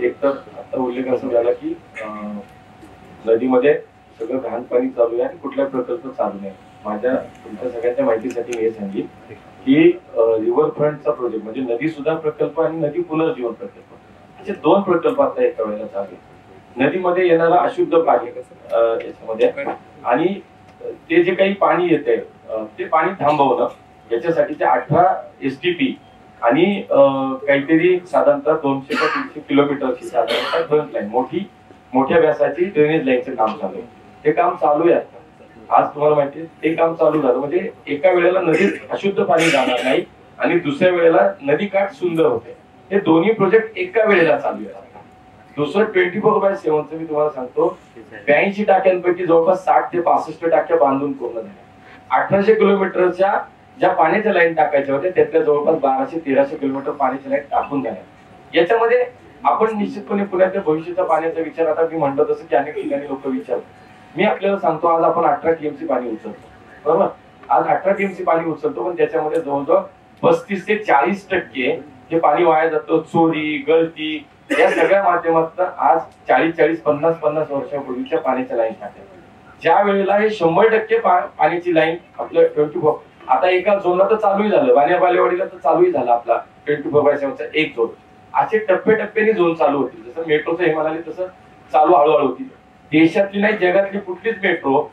एक तर आता उल्लेख असं झाला की नदीमध्ये सगळं घाण पाणी चालू आहे आणि कुठला प्रकल्प चालू नाही. माझ्या तुमच्या सगळ्यांच्या माहितीसाठी मी हे सांगेन की रिव्हरफ्रंटचा प्रोजेक्ट म्हणजे नदी सुधार प्रकल्प आणि नदी पुनर्जीवन प्रकल्प असे 2 प्रकल्प आता एका वेळेला चालू आहेत. नदीमध्ये येणारा अशुद्ध पाणी याच्यामध्ये आणि ते जे काही पाणी येते ते पाणी थांबवणं याच्यासाठीचे 18 STP आणि काहीतरी साधारणतः 200 ते 300 किलोमीटरची साधारणतः ड्रेनेज लाईन मोठ्या व्यासाची ड्रेनेज लाईनचं काम चालू आहे. ते काम चालू आहे. आज तुम्हाला माहिती आहे ते काम चालू झालं म्हणजे एका वेळेला नदीत अशुद्ध पाणी जाणार नाही आणि दुसऱ्या वेळेला नदी काठ सुंदर होते. हे दोन्ही प्रोजेक्ट एका वेळेला चालू आहे. दुसरं 24/7 मी तुम्हाला सांगतो 82 टाक्यांपैकी जवळपास 60 ते 65 टाक्या बांधून पूर्ण झाल्या. 1800 किलोमीटरच्या ज्या पाण्याच्या लाईन टाकायच्या होत्या त्यातल्या जवळपास 1200-1300 किलोमीटर पाण्याच्या लाईन टाकून झाल्या. याच्यामध्ये आपण निश्चितपणे पुण्यातल्या भविष्याच्या पाण्याचा विचार आता मी म्हणतो तसं की अनेक ठिकाणी लोक विचारतात. मी आपल्याला सांगतो आज आपण 18 TMC पाणी उचलतो बरोबर. आज 18 TMC पाणी उचलतो पण त्याच्यामध्ये जवळजवळ 35 ते 40% जे पाणी वाया जातं चोरी गळती या सगळ्या माध्यमातून आज 40-40, 50-50 वर्षापूर्वीच्या पाण्याच्या लाईन टाकल्या. ज्या वेळेला हे 100% पाण्याची लाईन आपलं 24, आता एका झोनला तर चालूही झालं, बालेवाडीला तर चालूही झालं आपला 24/7चा एक झोन. असे टप्प्याटप्प्याने झोन चालू होती. जसं मेट्रोचं हे म्हणाले तसं चालू हळूहळू होती. देशातली नाही जगातली कुठलीच मेट्रो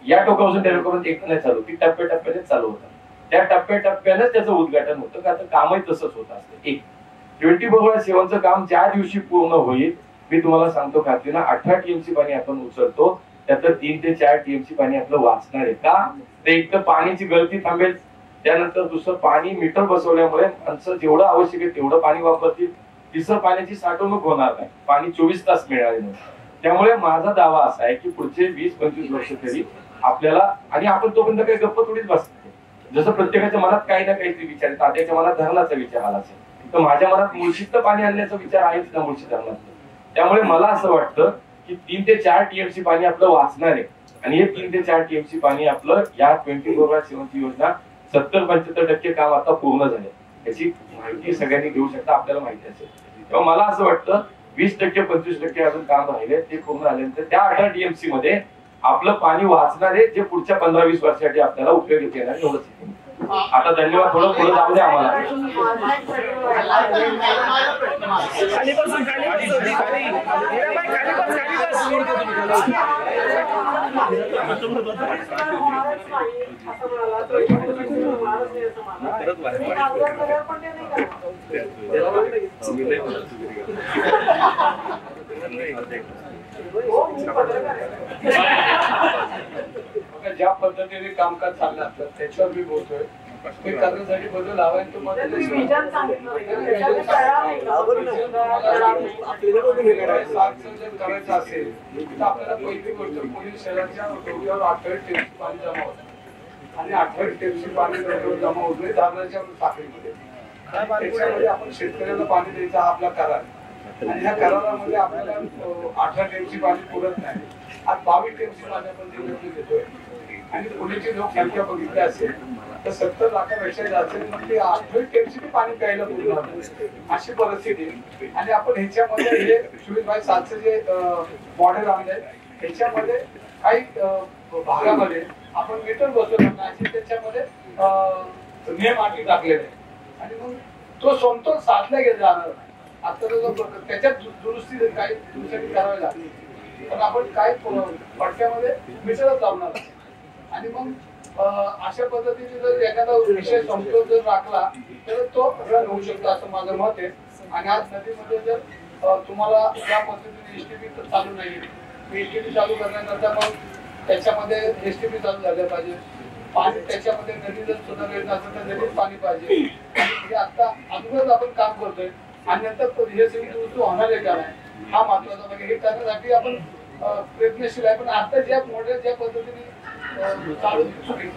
या टोकापासून त्या टोकापर्यंत एक नाही चालू, ती टप्प्याटप्प्याने चालू होतात. त्या टप्प्याटप्प्यानेच त्याचं उद्घाटन होतं. का तर कामही तसंच होत असतं. एक 24/7चं काम ज्या दिवशी पूर्ण होईल, मी तुम्हाला सांगतो खात्रीनं 18 TMC पाणी आपण उचलतो, त्यातलं 3 ते 4 TMC पाणी आपलं वाचणार आहे. का ते एक तर पाण्याची गळती थांबेल, त्यानंतर दुसरं पाणी मीटर बसवल्यामुळे माणसं जेवढं आवश्यक आहे तेवढं पाणी वापरतील, तिसरं पाण्याची साठवणूक होणार नाही, पाणी 24 तास मिळणार नाही. त्यामुळे माझा दावा असा आहे की पुढचे 20-25 वर्ष तरी आपल्याला, आणि आपण तोपर्यंत काही गप्प थोडीच बसतो. जसं प्रत्येकाच्या मनात काही ना काहीतरी विचार आहे, तात्याच्या मनात धरणाचा विचार आला असेल तर माझ्या मनात मुळशीत पाणी आणण्याचा विचार आहेच ना मुळशी धरणाचा. त्यामुळे मला असं वाटतं की 3 ते 4 TMC पाणी आपलं वाचणार आहे. आणि हे 3 ते 4 TMC पाणी आपलं या 24/7 योजना 70-75% काम आता पूर्ण झाले. याची माहिती सगळ्यांनी घेऊ शकता, आपल्याला माहिती असेल. तेव्हा मला असं वाटतं 20%-25% अजून काम राहिले, ते पूर्ण झाल्यानंतर त्या 18 TMC मध्ये आपलं पाणी वाचणार आहे, जे पुढच्या 15-20 वर्षासाठी आपल्याला उपयोगी येणार एवढंच. आता धन्यवाद, थोडं पुढे जाऊ द्या आम्हाला. ज्या पद्धतीने कामकाज चाललं असतं त्याच्यावर मी बोलतोय. ते करण्यासाठी बदल हवा आहे. तुम्हाला करायचं असेल तर आपल्याला पहिली गोष्ट पुणे शहराच्या डोक्यावर 28 TMC पाणी जमा होतं आणि 28 TMC पाणी जमा होतोय धरणाच्या साखळीमध्ये. त्याच्यामध्ये आपण शेतकऱ्याला पाणी द्यायचा हा आपला करार, आणि ह्या करारामध्ये आपल्याला 18 TMC पाणी पुरत नाही. आज 22 TMC पाणी आपण जिल्ह्यातून देतोय. आणि पुण्याची लोकसंख्या बघितली असेल तर 70 लाखापेक्षा जास्त, मग ते 28 TMC पाणी प्यायला पुरणार अशी परिस्थिती. आणि आपण ह्याच्यामध्ये हे 24/7चं जे मॉडेल आणलंय ह्याच्यामध्ये काही भागामध्ये आपण मीटर बसवणार असे त्याच्यामध्ये नियम अटी टाकलेले आणि मग तो समतोल साधला गेला जाणार नाही. आता त्याच्यात दुरुस्ती काही दुरुस्ती करावी लागली, पण आपण काय पट्ट्यामध्ये मिसळत लावणार. आणि मग अशा पद्धतीने जर एखादा विषय समतोल जर राखला तर तो रन होऊ शकतो असं माझं मत आहे. आणि आज नदीमध्ये जर तुम्हाला त्या पद्धतीने एसटीपी तर चालू नाही, एसटीपी चालू करण्याकरता मग त्याच्यामध्ये एसटीपी चालू झाल्या पाहिजे. पाणी त्याच्यामध्ये नदी जर सुधारले असेल तर नदीत पाणी पाहिजे. हे आता अगोदर आपण काम करतोय आणि नंतर हे सगळी दुरुस्ती होणार आहे का नाही हा महत्वाचा. म्हणजे हे करण्यासाठी आपण प्रयत्नशील आहे. पण आता ज्या मॉडेल ज्या पद्धतीने चालू चुकी